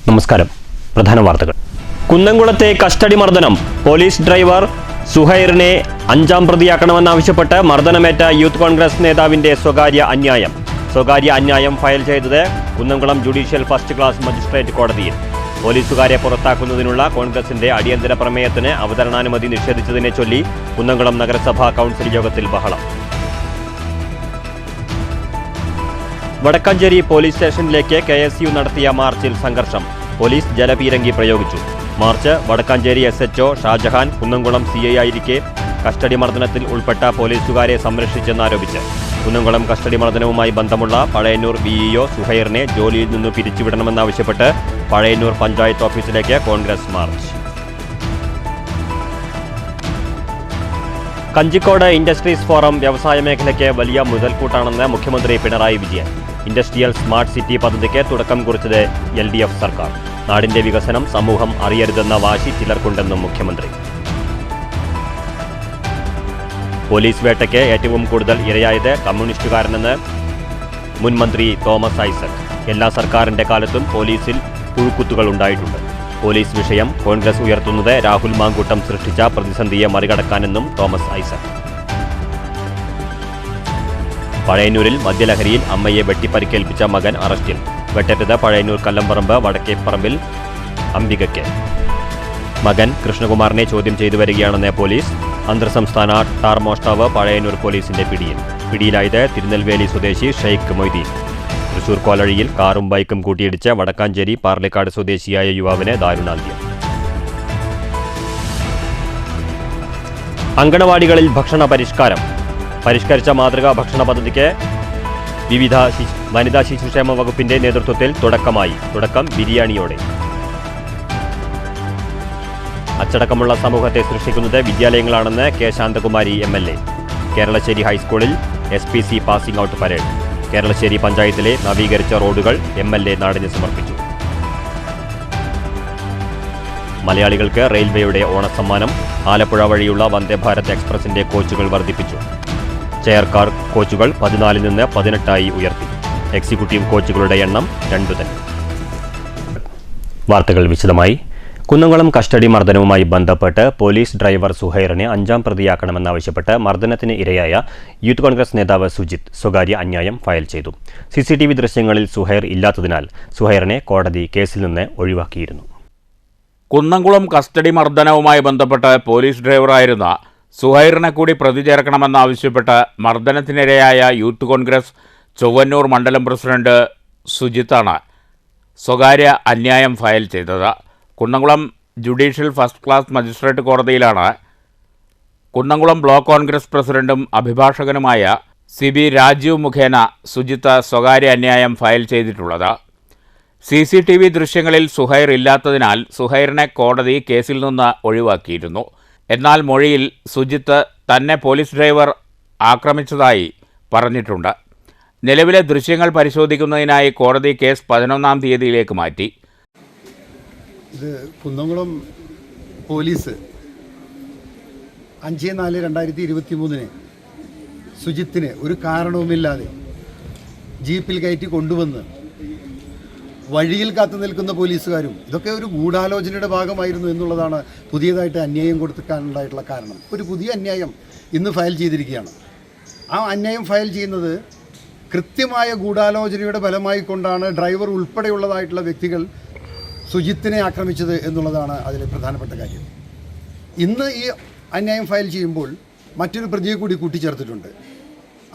നമസ്കാരം. പ്രധാന വാർത്തകൾ. കുന്നംകുളത്തെ കസ്റ്റഡി മർദ്ദനം. പോലീസ് ഡ്രൈവർ സുഹൈറിനെ 5ാം പ്രതിയാക്കണമെന്നാവശ്യപ്പെട്ട് മർദ്ദനമേറ്റ യൂത്ത് കോൺഗ്രസ് നേതാവിന്റെ സ്വകാര്യ അന്യായം ഫയൽ ചെയ്തത് Kunnamkulam judicial first class magistrate കോടതിയിൽ. പോലീസുകാരെ പുറത്താക്കുന്നതിനുള്ള കോൺഗ്രസിന്റെ അടിയന്തര പ്രമേയത്തിന് അവതരണാനുമതി നിഷേധിച്ചതിനെ ചൊല്ലി കുന്നംകുളം നഗരസഭാ കൗൺസിൽ യോഗത്തിൽ ബഹളം. വടക്കാഞ്ചേരി പോലീസ് സ്റ്റേഷനിലേക്ക് KSU നടത്തിയ മാർച്ചിൽ സംഘർഷം. പോലീസ് ജലപീരങ്കി പ്രയോഗിച്ചു. March Vadakkanchery SHO Shajahan Kunnamkulam CI ആയിരിക്കെ കസ്റ്റഡി മർദ്ദനത്തിൽ ഉൾപ്പെട്ട പോലീസുകാരെ സംരക്ഷിച്ചെന്നാരോപിച്ച് കുന്നംകുളം കസ്റ്റഡി മർദ്ദനവുമായി ബന്ധമുള്ള പഴയന്നൂർ BEO സുഹൈറിനെ ജോലിയിൽ നിന്ന് പിരിച്ചുവിടണമെന്നാവശ്യപ്പെട്ട് പഴയന്നൂർ പഞ്ചായത്ത് ഓഫീസിലേക്ക് Congress March. Kanjikode industries forum വ്യവസായ മേഖലയ്ക്ക് വലിയ മുതൽക്കൂട്ടാണെന്ന് മുഖ്യമന്ത്രി Pinarayi Vijayan. Industrial smart city പദ്ധതിക്ക് തുടക്കം കുറിച്ചത് LDF സർക്കാർ. നാടിന്റെ വികസനം സമൂഹം അറിയരുതെന്ന വാശി ചിലർക്കുണ്ടെന്നും മുഖ്യമന്ത്രി. പോലീസ് വേട്ടയ്ക്ക് ഏറ്റവും കൂടുതൽ ഇരയായത് കമ്മ്യൂണിസ്റ്റുകാരനെന്ന് മുൻ മന്ത്രി തോമസ് ഐസക്. എല്ലാ സർക്കാരിന്റെ കാലത്തും പോലീസിൽ പുഴുക്കുത്തുകൾ ഉണ്ടായിട്ടുണ്ട്. പോലീസ് വിഷയം കോൺഗ്രസ് ഉയർത്തുന്നത് രാഹുൽ മാങ്കൂട്ടം സൃഷ്ടിച്ച പ്രതിസന്ധിയെ മറികടക്കാനെന്നും തോമസ് ഐസക്. പഴയന്നൂരിൽ മദ്യലഹരിയിൽ അമ്മയെ വെട്ടിപ്പരിക്കേൽപ്പിച്ച മകൻ അറസ്റ്റിൽ. വെട്ടേറ്റത് പഴയന്നൂർ കല്ലമ്പറമ്പ് വടക്കേപ്പറമ്പിൽ അംബികയ്ക്ക്. മകൻ കൃഷ്ണകുമാറിനെ ചോദ്യം ചെയ്തു വരികയാണെന്ന് പോലീസ്. അന്തർസംസ്ഥാന ടാർ മോഷ്ടാവ് പഴയന്നൂർ പോലീസിന്റെ പിടിയിലായത് തിരുനെൽവേലി സ്വദേശി ഷെയ്ഖ് മൊയ്തീൻ. തൃശൂർ കോലഴിയിൽ കാറും ബൈക്കും കൂട്ടിയിടിച്ച് വടക്കാഞ്ചേരി പാർലിക്കാട് സ്വദേശിയായ യുവാവിന് ദാരുണാന്ത്യം. അങ്കണവാടികളിൽ ഭക്ഷണ പരിഷ്കാരം. പരിഷ്കരിച്ച മാതൃകാ ഭക്ഷണ പദ്ധതിക്ക് വിവിധ വനിതാ ശിശുക്ഷേമ വകുപ്പിന്റെ നേതൃത്വത്തിൽ തുടക്കം ബിരിയാണിയോടെ. അച്ചടക്കമുള്ള സമൂഹത്തെ സൃഷ്ടിക്കുന്നത് വിദ്യാലയങ്ങളാണെന്ന് K. ശാന്തകുമാരി MLA. കേരളശ്ശേരി ഹൈസ്കൂളിൽ SPC passing out parade. Keralassery പഞ്ചായത്തിലെ നവീകരിച്ച റോഡുകൾ MLA നാടിന് സമർപ്പിച്ചു. മലയാളികൾക്ക് റെയിൽവേയുടെ ഓണസമ്മാനം. ആലപ്പുഴ വഴിയുള്ള വന്ദേ ഭാരത് എക്സ്പ്രസിന്റെ കോച്ചുകൾ വർദ്ധിപ്പിച്ചു. ചെയർ കാർ കോച്ചുകൾ 14 നിന്ന് 18 ഉയർത്തി. എക്സിക്യൂട്ടീവ് കോച്ചുകളുടെ എണ്ണം 2 തന്നെ. വാർത്തകൾ വിശദമായി. കുന്നംകുളം കസ്റ്റഡി മർദ്ദനവുമായി ബന്ധപ്പെട്ട് പോലീസ് ഡ്രൈവർ സുഹൈറിനെ 5ാം പ്രതിയാക്കണമെന്നാവശ്യപ്പെട്ട് മർദ്ദനത്തിന് ഇരയായ യൂത്ത് കോൺഗ്രസ് നേതാവ് സുജിത്ത് സ്വകാര്യ അന്യായം ഫയൽ ചെയ്തു. CCTV ദൃശ്യങ്ങളിൽ സുഹൈർ ഇല്ലാത്തതിനാൽ സുഹൈറിനെ കോടതി കേസിൽ നിന്ന് ഒഴിവാക്കിയിരുന്നു. കുന്നംകുളം കസ്റ്റഡി മർദ്ദനവുമായി ബന്ധപ്പെട്ട് പോലീസ് ഡ്രൈവറായിരുന്ന സുഹൈറിനെ കൂടി പ്രതി ചേർക്കണമെന്നാവശ്യപ്പെട്ട് മർദ്ദനത്തിനിരയായ യൂത്ത് കോൺഗ്രസ് ചൊവ്വന്നൂർ മണ്ഡലം പ്രസിഡന്റ് സുജിത്താണ് സ്വകാര്യ അന്യായം ഫയൽ ചെയ്തത്. Kunnamkulam judicial first class magistrate കോടതിയിലാണ് കുന്നംകുളം ബ്ലോക്ക് കോൺഗ്രസ് പ്രസിഡന്റും അഭിഭാഷകനുമായ CB രാജീവ് മുഖേന സുജിത്ത് സ്വകാര്യ അന്യായം ഫയൽ ചെയ്തിട്ടുള്ളത്. CCTV ദൃശ്യങ്ങളിൽ സുഹൈർ ഇല്ലാത്തതിനാൽ സുഹൈറിനെ കോടതി കേസിൽ നിന്ന് ഒഴിവാക്കിയിരുന്നു. എന്നാൽ മൊഴിയിൽ സുജിത്ത് തന്നെ പോലീസ് ഡ്രൈവർ ആക്രമിച്ചതായി പറഞ്ഞിട്ടുണ്ട്. നിലവിലെ ദൃശ്യങ്ങൾ പരിശോധിക്കുന്നതിനായി കോടതി കേസ് 11ാം തീയതിയിലേക്ക് മാറ്റി. ഇത് കുന്നംകുളം പോലീസ് 5/4/2023 സുജിത്തിനെ ഒരു കാരണവുമില്ലാതെ ജീപ്പിൽ കയറ്റി കൊണ്ടുവന്ന് വഴിയിൽ കാത്തു നിൽക്കുന്ന പോലീസുകാരും ഇതൊക്കെ ഒരു ഗൂഢാലോചനയുടെ ഭാഗമായിരുന്നു എന്നുള്ളതാണ് പുതിയതായിട്ട് അന്യായം കൊടുക്കാനുണ്ടായിട്ടുള്ള കാരണം. ഒരു പുതിയ അന്യായം ഇന്ന് ഫയൽ ചെയ്തിരിക്കുകയാണ്. ആ അന്യായം ഫയൽ ചെയ്യുന്നത് കൃത്യമായ ഗൂഢാലോചനയുടെ ഫലമായി കൊണ്ടാണ് ഡ്രൈവർ ഉൾപ്പെടെയുള്ളതായിട്ടുള്ള വ്യക്തികൾ സുജിത്തിനെ ആക്രമിച്ചത് എന്നുള്ളതാണ് അതിലെ പ്രധാനപ്പെട്ട കാര്യം. ഇന്ന് ഈ അന്യായം ഫയൽ ചെയ്യുമ്പോൾ മറ്റൊരു പ്രതിയെ കൂടി കൂട്ടിച്ചേർത്തിട്ടുണ്ട്.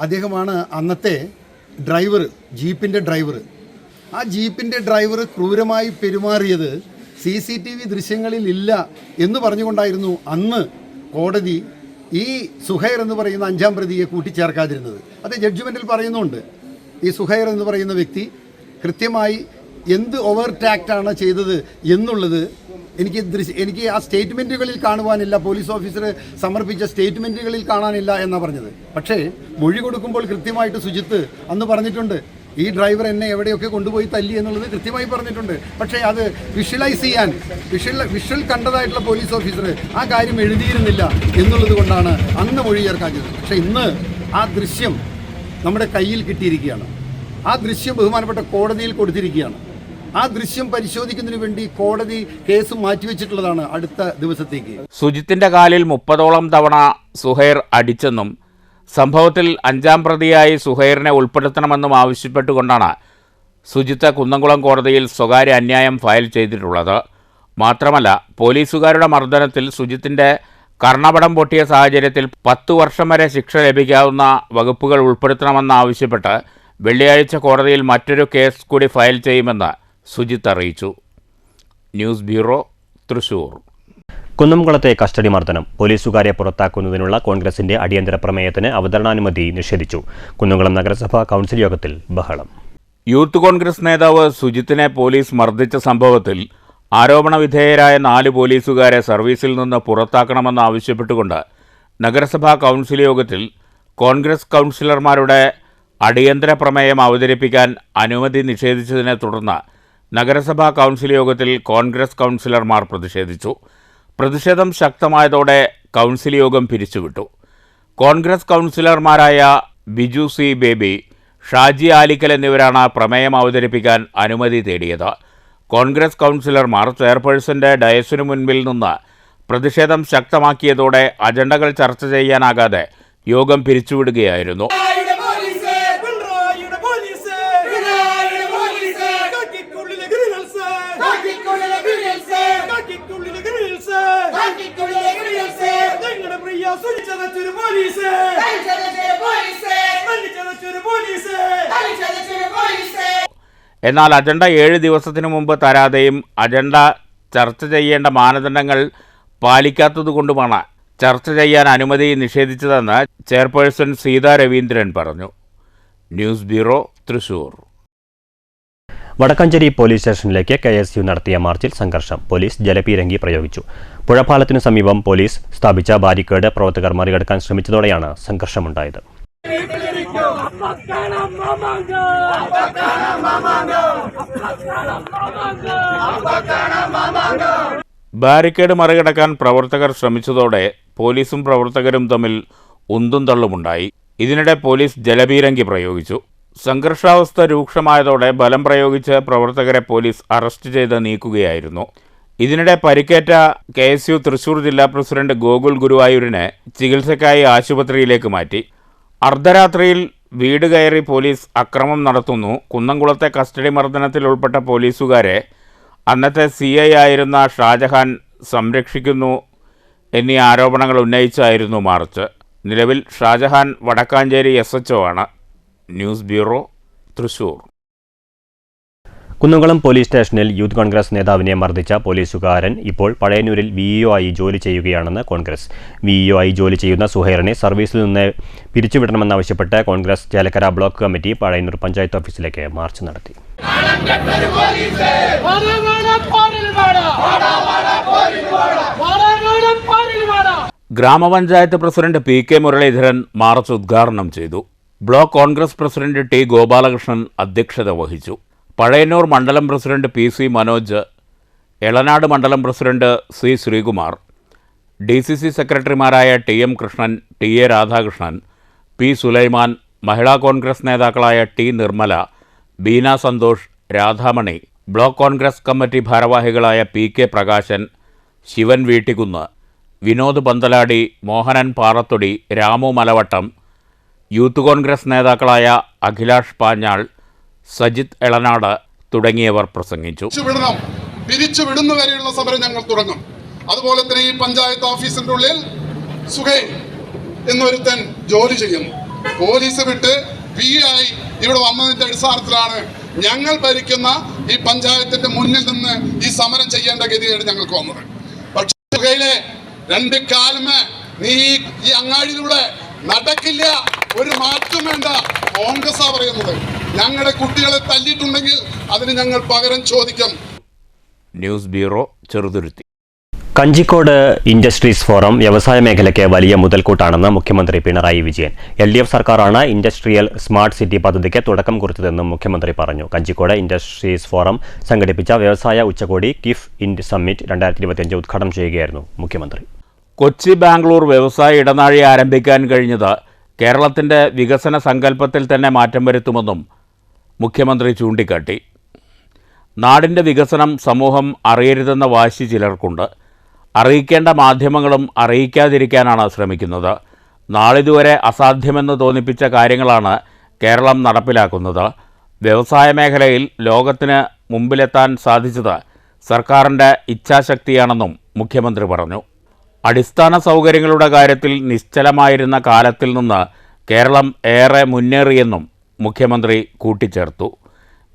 അദ്ദേഹമാണ് അന്നത്തെ ഡ്രൈവർ, ജീപ്പിൻ്റെ ഡ്രൈവർ. ആ ജീപ്പിൻ്റെ ഡ്രൈവർ ക്രൂരമായി പെരുമാറിയത് CCTV ദൃശ്യങ്ങളിൽ ഇല്ല എന്ന് പറഞ്ഞുകൊണ്ടായിരുന്നു അന്ന് കോടതി ഈ സുഹൈർ എന്ന് പറയുന്ന 5ാം പ്രതിയെ കൂട്ടിച്ചേർക്കാതിരുന്നത്. അത് ജഡ്ജ്മെൻറ്റിൽ പറയുന്നുണ്ട്. ഈ സുഹൈർ എന്ന് പറയുന്ന വ്യക്തി കൃത്യമായി എന്ത് ഓവർ ടാക്റ്റാണ് ചെയ്തത് എന്നുള്ളത് എനിക്ക് ആ സ്റ്റേറ്റ്മെൻറ്റുകളിൽ കാണുവാനില്ല, പോലീസ് ഓഫീസർ സമർപ്പിച്ച സ്റ്റേറ്റ്മെൻറ്റുകളിൽ കാണാനില്ല എന്നാണ് പറഞ്ഞത്. പക്ഷേ മൊഴി കൊടുക്കുമ്പോൾ കൃത്യമായിട്ട് സുജിത്ത് അന്ന് പറഞ്ഞിട്ടുണ്ട്, ഈ ഡ്രൈവർ എന്നെ എവിടെയൊക്കെ കൊണ്ടുപോയി തല്ലി എന്നുള്ളത് കൃത്യമായി പറഞ്ഞിട്ടുണ്ട്. പക്ഷേ അത് വിഷ്വലൈസ് ചെയ്യാൻ വിഷ്വൽ കണ്ടതായിട്ടുള്ള പോലീസ് ഓഫീസർ ആ കാര്യം എഴുതിയിരുന്നില്ല എന്നുള്ളത് കൊണ്ടാണ് അന്ന് മൊഴി ചേർക്കാഞ്ഞത്. പക്ഷേ ഇന്ന് ആ ദൃശ്യം നമ്മുടെ കയ്യിൽ കിട്ടിയിരിക്കുകയാണ്. ആ ദൃശ്യം ബഹുമാനപ്പെട്ട കോടതിയിൽ കൊടുത്തിരിക്കുകയാണ്. ആ ദൃശ്യം പരിശോധിക്കുന്നതിന് വേണ്ടി കോടതി കേസ് മാറ്റിവെച്ചിട്ടുള്ളതാണ് അടുത്ത ദിവസത്തേക്ക്. സുജിത്തിന്റെ കാലിൽ 30ഓളം തവണ സുഹൈർ അടിച്ചെന്നും സംഭവത്തിൽ 5ാം പ്രതിയായി സുഹൈറിനെ ഉൾപ്പെടുത്തണമെന്നും ആവശ്യപ്പെട്ടുകൊണ്ടാണ് സുജിത്ത് കുന്നംകുളം കോടതിയിൽ സ്വകാര്യ അന്യായം ഫയൽ ചെയ്തിട്ടുള്ളത്. മാത്രമല്ല, പോലീസുകാരുടെ മർദ്ദനത്തിൽ സുജിത്തിന്റെ കർണപടം പൊട്ടിയ സാഹചര്യത്തിൽ 10 വർഷം വരെ ശിക്ഷ ലഭിക്കാവുന്ന വകുപ്പുകൾ ഉൾപ്പെടുത്തണമെന്നാവശ്യപ്പെട്ട് വെള്ളിയാഴ്ച കോടതിയിൽ മറ്റൊരു കേസ് കൂടി ഫയൽ ചെയ്യുമെന്ന് സുജിത്ത് അറിയിച്ചു. News bureau, Thrissur. കുന്നംകുളത്തെ കസ്റ്റഡി മർദ്ദനം. പോലീസുകാരെ പുറത്താക്കുന്നതിനുള്ള കോൺഗ്രസിന്റെ അടിയന്തര പ്രമേയത്തിന് അവതരണാനുമതി നിഷേധിച്ചു. കുന്നംകുളം നഗരസഭാ കൗൺസിൽ യോഗത്തിൽ ബഹളം. യൂത്ത് കോൺഗ്രസ് നേതാവ് സുജിത്തിനെ പോലീസ് മർദ്ദിച്ച സംഭവത്തിൽ ആരോപണ വിധേയരായ 4 പോലീസുകാരെ സർവീസിൽ നിന്ന് പുറത്താക്കണമെന്നാവശ്യപ്പെട്ടുകൊണ്ട് നഗരസഭാ കൗൺസിൽ യോഗത്തിൽ കോൺഗ്രസ് കൗൺസിലർമാരുടെ അടിയന്തര പ്രമേയം അവതരിപ്പിക്കാൻ അനുമതി നിഷേധിച്ചതിനെ തുടർന്ന് നഗരസഭാ കൗൺസിൽ യോഗത്തിൽ കോൺഗ്രസ് കൗൺസിലർമാർ പ്രതിഷേധിച്ചു. പ്രതിഷേധം ശക്തമായതോടെ കൗൺസിൽ യോഗം പിരിച്ചുവിട്ടു. കോൺഗ്രസ് കൗൺസിലർമാരായ ബിജു സി ബേബി, ഷാജി ആലിക്കൽ എന്നിവരാണ് പ്രമേയം അവതരിപ്പിക്കാൻ അനുമതി തേടിയത്. കോൺഗ്രസ് കൗൺസിലർമാർ ചെയർപേഴ്സന്റെ ഡയസിനു മുൻപിൽ നിന്ന് പ്രതിഷേധം ശക്തമാക്കിയതോടെ അജണ്ടകൾ ചർച്ച ചെയ്യാനാകാതെ യോഗം പിരിച്ചുവിടുകയായിരുന്നു. എന്നാൽ അജണ്ട 7 ദിവസത്തിനു മുമ്പ് തരാതെയും അജണ്ട ചർച്ച ചെയ്യേണ്ട മാനദണ്ഡങ്ങൾ പാലിക്കാത്തതുകൊണ്ടുമാണ് ചർച്ച ചെയ്യാൻ അനുമതി നിഷേധിച്ചതെന്ന് ചെയർപേഴ്സൺ സീതാ രവീന്ദ്രൻ പറഞ്ഞു. News bureau, Thrissur. Vadakkanchery police സ്റ്റേഷനിലേക്ക് KSU നടത്തിയ മാർച്ചിൽ സംഘർഷം. പോലീസ് ജലപീരങ്കി പ്രയോഗിച്ചു. പുഴപ്പാലത്തിനു സമീപം പോലീസ് സ്ഥാപിച്ച ബാരിക്കേഡ് പ്രവർത്തകർ മറികടക്കാൻ ശ്രമിച്ചതോടെയാണ് സംഘർഷമുണ്ടായത്. ബാരിക്കേഡ് മറികടക്കാൻ പ്രവർത്തകർ ശ്രമിച്ചതോടെ പോലീസും പ്രവർത്തകരും തമ്മിൽ ഉന്തും തള്ളുമുണ്ടായി. ഇതിനിടെ പോലീസ് ജലപീരങ്കി പ്രയോഗിച്ചു. സംഘർഷാവസ്ഥ രൂക്ഷമായതോടെ ബലം പ്രയോഗിച്ച് പ്രവർത്തകരെ പോലീസ് അറസ്റ്റ് ചെയ്ത് നീക്കുകയായിരുന്നു. ഇതിനിടെ പരിക്കേറ്റ KSU തൃശൂർ ജില്ലാ പ്രസിഡന്റ് ഗോകുൽ ഗുരുവായൂരിനെ ചികിത്സയ്ക്കായി ആശുപത്രിയിലേക്ക് മാറ്റി. അർദ്ധരാത്രിയിൽ വീട് കയറി പോലീസ് അക്രമം നടത്തുന്നു, കുന്നംകുളത്തെ കസ്റ്റഡി മർദ്ദനത്തിൽ ഉൾപ്പെട്ട പോലീസുകാരെ അന്നത്തെ CI ആയിരുന്ന ഷാജഹാൻ സംരക്ഷിക്കുന്നു എന്നീ ആരോപണങ്ങൾ ഉന്നയിച്ചായിരുന്നു മാർച്ച്. നിലവിൽ ഷാജഹാൻ വടക്കാഞ്ചേരി SHO ആണ്. News bureau, Thrissur. Kunnamkulam police സ്റ്റേഷനിൽ യൂത്ത് കോൺഗ്രസ് നേതാവിനെ മർദ്ദിച്ച പോലീസുകാരൻ ഇപ്പോൾ പഴയന്നൂരിൽ VEO ആയി ജോലി ചെയ്യുകയാണെന്ന് കോൺഗ്രസ്. VEO ആയി ജോലി ചെയ്യുന്ന സുഹൈറിനെ സർവീസിൽ നിന്ന് പിരിച്ചുവിടണമെന്നാവശ്യപ്പെട്ട് കോൺഗ്രസ് ചേലക്കര ബ്ലോക്ക് കമ്മിറ്റി പഴയന്നൂർ പഞ്ചായത്ത് ഓഫീസിലേക്ക് മാർച്ച് നടത്തി. ഗ്രാമപഞ്ചായത്ത് പ്രസിഡന്റ് PK മുരളീധരൻ മാർച്ച് ഉദ്ഘാടനം ചെയ്തു. Block Congress president T Gopalakrishnan അധ്യക്ഷത വഹിച്ചു. പഴയന്നൂർ മണ്ഡലം പ്രസിഡന്റ് PC മനോജ്, എളനാട് മണ്ഡലം പ്രസിഡന്റ് C ശ്രീകുമാർ, DCC സെക്രട്ടറിമാരായ TM Krishnan, TA Radhakrishnan, P Sulaiman, Mahila Congress നേതാക്കളായ T Nirmala, Beena Santhosh, Radhamani, block Congress committee ഭാരവാഹികളായ PK പ്രകാശൻ, ശിവൻ വീട്ടിക്കുന്ന്, വിനോദ് പന്തലാടി, മോഹനൻ പാറത്തൊടി, രാമു മലവട്ടം, യൂത്ത് കോൺഗ്രസ് നേതാക്കളായ അഖിലാഷ് പാഞ്ഞാൾ, സജിത് എളനാട് തുടങ്ങിയവർ പ്രസംഗിച്ചു. പിരിച്ചുവിടുന്നവരെയുള്ള സമരം ഞങ്ങൾ തുടങ്ങും. അതുപോലെ തന്നെ ഈ പഞ്ചായത്ത് ഓഫീസിന്റെ ഉള്ളിൽ സുഹൈൽ എന്നൊരുത്തൻ ജോലി ചെയ്യുന്നു. പോലീസ് വിട്ട് PI ഇവിടെ വന്നതിന്റെ അടിസ്ഥാനത്തിലാണ് ഞങ്ങൾ ഭരിക്കുന്ന ഈ പഞ്ചായത്തിന്റെ മുന്നിൽ നിന്ന് ഈ സമരം ചെയ്യേണ്ട ഗതികേട് ഞങ്ങൾക്ക് വന്നത്. പക്ഷേ സുഹൈലെ, 2 കാലമേ നീ ഈ അങ്ങാടിയിലൂടെ നടക്കില്ല, ഒരു മാറ്റം വേണ്ട. കോൺഗ്രസാ പറയുന്നത്. ഞങ്ങളുടെ കുട്ടികളെ തല്ലിയിട്ടുണ്ടെങ്കിൽ അതിന് ഞങ്ങൾ പകരം ചോദിക്കും. News bureau, Cheruthuruthy. Kanjikode industries forum വ്യവസായ മേഖലയ്ക്ക് വലിയ മുതൽക്കൂട്ടാണെന്ന് മുഖ്യമന്ത്രി പിണറായി വിജയൻ. LDF സർക്കാരാണ് ഇൻഡസ്ട്രിയൽ സ്മാർട്ട് സിറ്റി പദ്ധതിക്ക് തുടക്കം കുറിച്ചതെന്നും മുഖ്യമന്ത്രി പറഞ്ഞു. കഞ്ചിക്കോട് ഇൻഡസ്ട്രീസ് ഫോറം സംഘടിപ്പിച്ച വ്യവസായ ഉച്ചകോടി കിഫ് ഇൻഡ് സമ്മിറ്റ് 2025 ഉദ്ഘാടനം ചെയ്യുകയായിരുന്നു മുഖ്യമന്ത്രി. കൊച്ചി ബാംഗ്ലൂർ വ്യവസായ ഇടനാഴി ആരംഭിക്കാൻ കഴിഞ്ഞത് കേരളത്തിൻ്റെ വികസന സങ്കല്പത്തിൽ തന്നെ മാറ്റം വരുത്തുമെന്നും മുഖ്യമന്ത്രി ചൂണ്ടിക്കാട്ടി. നാടിൻ്റെ വികസനം സമൂഹം അറിയരുതെന്ന വാശി ചിലർക്കുണ്ട്. അറിയിക്കേണ്ട മാധ്യമങ്ങളും അറിയിക്കാതിരിക്കാനാണ് ശ്രമിക്കുന്നത്. നാളിതുവരെ അസാധ്യമെന്ന് തോന്നിപ്പിച്ച കാര്യങ്ങളാണ് കേരളം നടപ്പിലാക്കുന്നത്. വ്യവസായ മേഖലയിൽ ലോകത്തിന് മുമ്പിലെത്താൻ സാധിച്ചത് സർക്കാരിൻ്റെ ഇച്ഛാശക്തിയാണെന്നും മുഖ്യമന്ത്രി പറഞ്ഞു. അടിസ്ഥാന സൗകര്യങ്ങളുടെ കാര്യത്തിൽ നിശ്ചലമായിരുന്ന കാലത്തിൽ നിന്ന് കേരളം ഏറെ മുന്നേറിയെന്നും മുഖ്യമന്ത്രി കൂട്ടിച്ചേർത്തു.